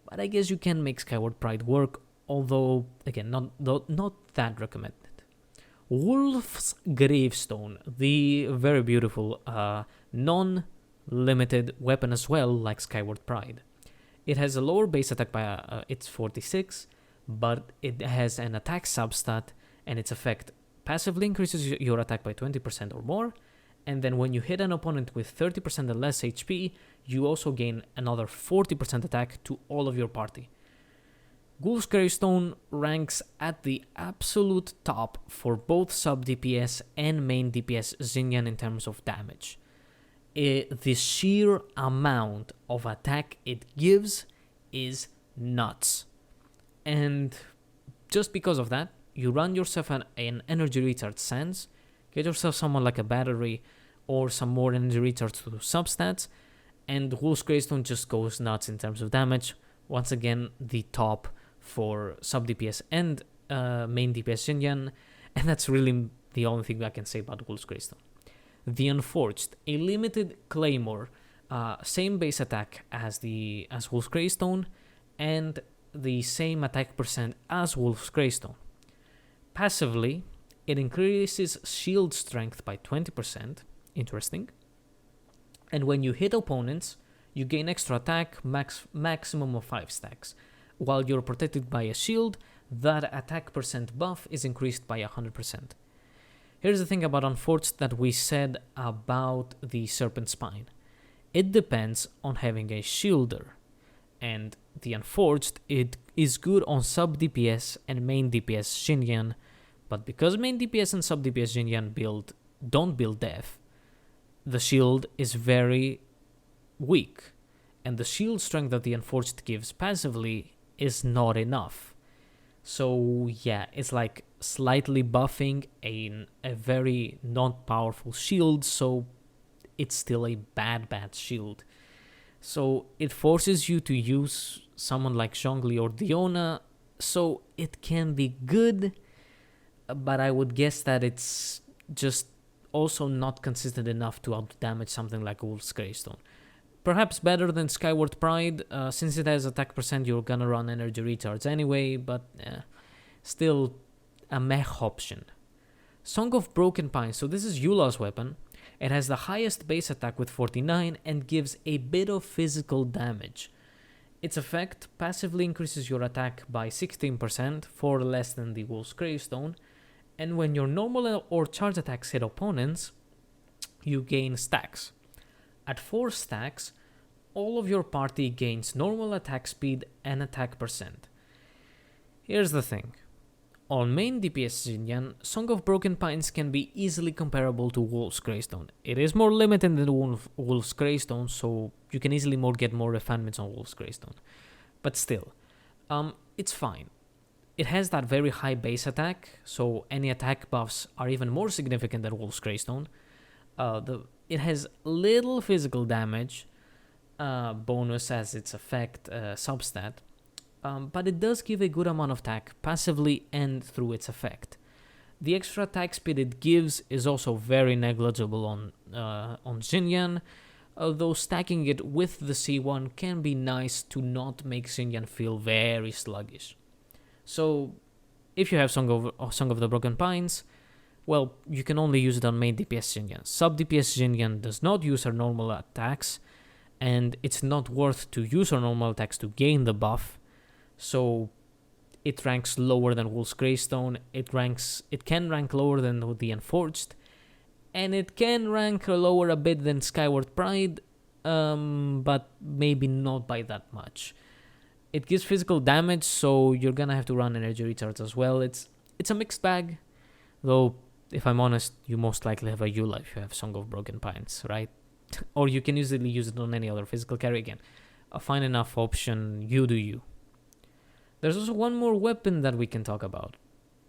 But I guess you can make Skyward Pride work, although, again, not that recommended. Wolf's Gravestone, the very beautiful non-limited weapon as well, like Skyward Pride. It has a lower base attack by it's 46, but it has an attack substat, and its effect passively increases your attack by 20% or more, and then when you hit an opponent with 30% or less HP, you also gain another 40% attack to all of your party. Wolf's Gravestone ranks at the absolute top for both sub DPS and main DPS Xinyan in terms of damage. The sheer amount of attack it gives is nuts. And just because of that, you run yourself an energy recharge sense, get yourself someone like a battery or some more energy recharge to do substats, and Wolf's Gravestone just goes nuts in terms of damage. Once again, the top for sub DPS and main DPS Xinyan, and that's really the only thing I can say about Wolf's Gravestone. The Unforged, a limited claymore, same base attack as Wolf's Gravestone, and the same attack percent as Wolf's Gravestone. Passively, it increases shield strength by 20%, interesting, and when you hit opponents, you gain extra attack, maximum of 5 stacks. While you're protected by a shield, that attack percent buff is increased by 100%. Here's the thing about Unforged that we said about the Serpent Spine. It depends on having a shielder, and the Unforged, it is good on sub DPS and main DPS Xinyan, but because main DPS and sub DPS Xinyan don't build death, the shield is very weak, and the shield strength that the Unforged gives passively is not enough. So yeah, it's like slightly buffing a very not powerful shield, so it's still a bad shield. So it forces you to use someone like Zhongli or Diona, so it can be good, but I would guess that it's just also not consistent enough to out-damage something like Wolf's Gravestone. Perhaps better than Skyward Pride, since it has attack percent, you're gonna run energy recharge anyway, but still a meh option. Song of Broken Pines, so this is Eula's weapon. It has the highest base attack with 49 and gives a bit of physical damage. Its effect passively increases your attack by 16%, 4 less than the Wolf's Gravestone, and when your normal or charge attacks hit opponents, you gain stacks. At 4 stacks, all of your party gains normal attack speed and attack percent. Here's the thing. On main DPS Xinyan, Song of Broken Pines can be easily comparable to Wolf's Gravestone. It is more limited than Wolf's Gravestone, so you can easily get more refinements on Wolf's Gravestone. But still, it's fine. It has that very high base attack, so any attack buffs are even more significant than Wolf's Gravestone. It has little physical damage bonus as its effect substat, but it does give a good amount of attack passively and through its effect. The extra attack speed it gives is also very negligible on Xinyan, although stacking it with the C1 can be nice to not make Xinyan feel very sluggish. So, if you have Song of the Broken Pines, well, you can only use it on main DPS Xinyan. Sub DPS Xinyan does not use her normal attacks, and it's not worth to use her normal attacks to gain the buff, so it ranks lower than Wolf's Gravestone, it can rank lower than the Enforged, and it can rank lower a bit than Skyward Pride, but maybe not by that much. It gives physical damage, so you're gonna have to run energy recharge as well. It's a mixed bag, though if I'm honest, you most likely have a Eula if you have Song of Broken Pines, right? Or you can easily use it on any other physical carry again. A fine enough option, you do you. There's also one more weapon that we can talk about.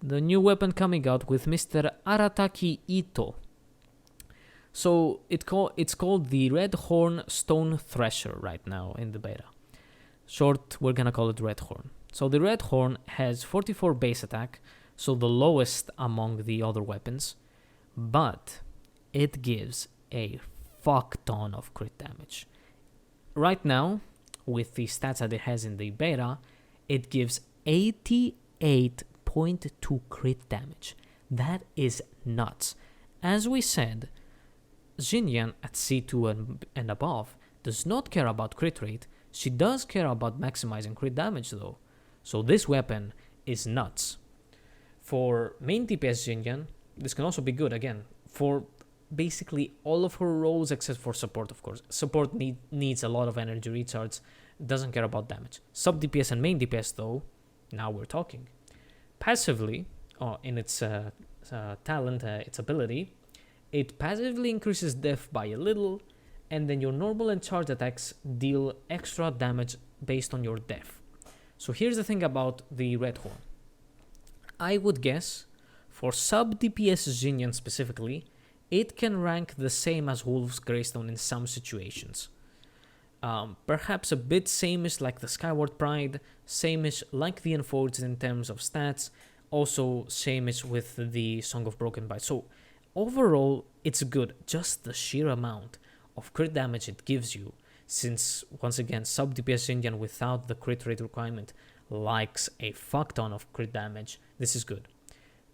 The new weapon coming out with Mr. Arataki Ito. So it's called the Red Horn Stone Thresher right now in the beta. Short, we're gonna call it Red Horn. So the Red Horn has 44 base attack, so the lowest among the other weapons, but it gives a fuck ton of crit damage. Right now, with the stats that it has in the beta, it gives 88.2 crit damage. That is nuts. As we said, Xinyan at C2 and above does not care about crit rate. She does care about maximizing crit damage though. So this weapon is nuts. For main DPS Xinyan, this can also be good again. For basically all of her roles except for support, of course. Support needs a lot of energy recharge, doesn't care about damage. Sub DPS and main DPS though, now we're talking. Passively, in its talent, its ability, it passively increases def by a little, and then your normal and charge attacks deal extra damage based on your def. So here's the thing about the Red Horn. I would guess, for sub DPS Xinyan specifically, it can rank the same as Wolf's Gravestone in some situations. Perhaps a bit sameish like the Skyward Pride, sameish like the Enforged in terms of stats, also sameish with the Song of Broken Pines. So overall, it's good, just the sheer amount of crit damage it gives you, since once again sub DPS Xinyan without the crit rate requirement likes a fuck ton of crit damage. This is good.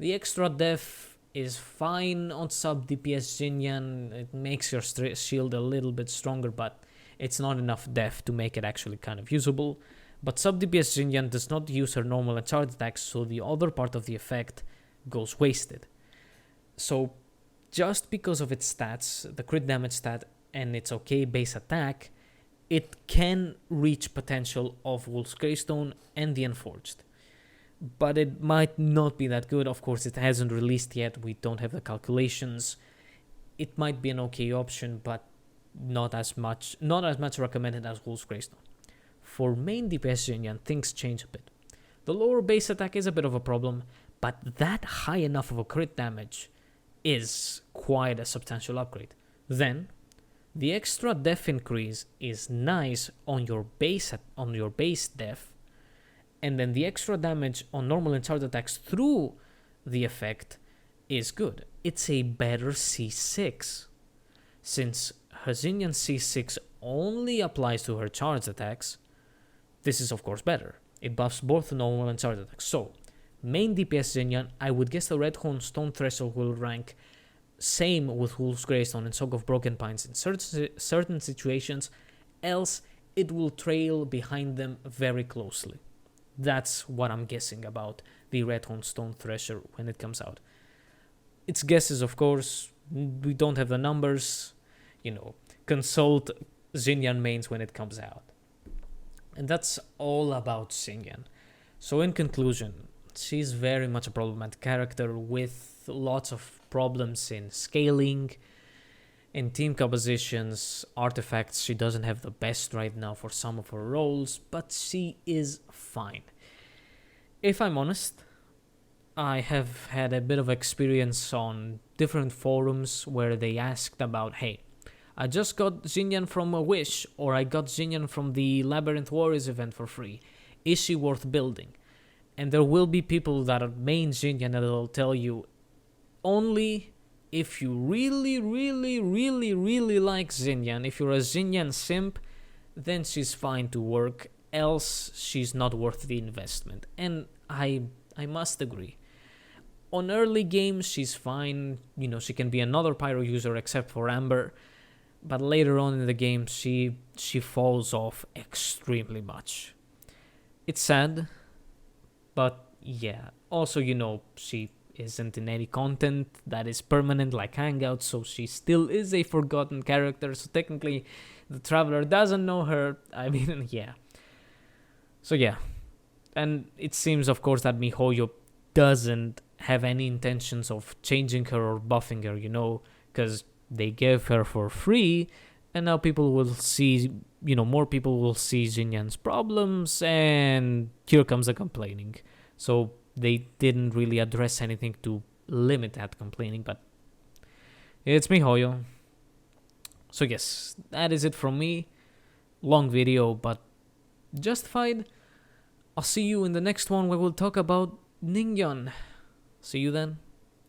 The extra def is fine on sub DPS Xinyan. It makes your shield a little bit stronger, but it's not enough def to make it actually kind of usable. But sub DPS Xinyan does not use her normal and charge attacks, so the other part of the effect goes wasted. So just because of its stats, the crit damage stat and its okay base attack, it can reach potential of Wolf's Gravestone and the Enforged. But it might not be that good. Of course, it hasn't released yet. We don't have the calculations. It might be an okay option, but not as much recommended as Wolf's Gravestone. For main DPS Xinyan, things change a bit. The lower base attack is a bit of a problem, but that high enough of a crit damage is quite a substantial upgrade. Then, the extra def increase is nice on your base def, and then the extra damage on normal and charge attacks through the effect is good. It's a better C6. Since her Xinyan C6 only applies to her charged attacks, this is of course better. It buffs both normal and charged attacks. So, main DPS Xinyan, I would guess the Red Horn Stone Thresher will rank same with Wolf's Gravestone and Song of Broken Pines in certain situations, else it will trail behind them very closely. That's what I'm guessing about the Red Horn Stone Thresher when it comes out. It's guesses, of course. We don't have the numbers. Consult Xinyan mains when it comes out. And that's all about Xinyan. So in conclusion, she's very much a problematic character with lots of problems in scaling, in team compositions, artifacts. She doesn't have the best right now for some of her roles, but she is fine. If I'm honest, I have had a bit of experience on different forums where they asked about, hey, I just got Xinyan from a Wish, or I got Xinyan from the Labyrinth Warriors event for free. Is she worth building? And there will be people that are main Xinyan that will tell you only if you really like Xinyan. If you're a Xinyan simp, then she's fine to work, else she's not worth the investment. And I must agree. On early games, she's fine. You know, she can be another pyro user except for Amber. But later on in the game, she falls off extremely much. It's sad, but yeah. Also, you know, she isn't in any content that is permanent like Hangouts, so she still is a forgotten character. So technically, the Traveler doesn't know her. I mean, yeah. So yeah. And it seems, of course, that MiHoYo doesn't have any intentions of changing her or buffing her, you know, because they gave her for free, and now people will see, you know, more people will see Xinyan's problems, and here comes the complaining. So they didn't really address anything to limit that complaining, but it's MiHoYo. So yes, that is it from me. Long video, but justified. I'll see you in the next one where we'll talk about Ningyon. See you then.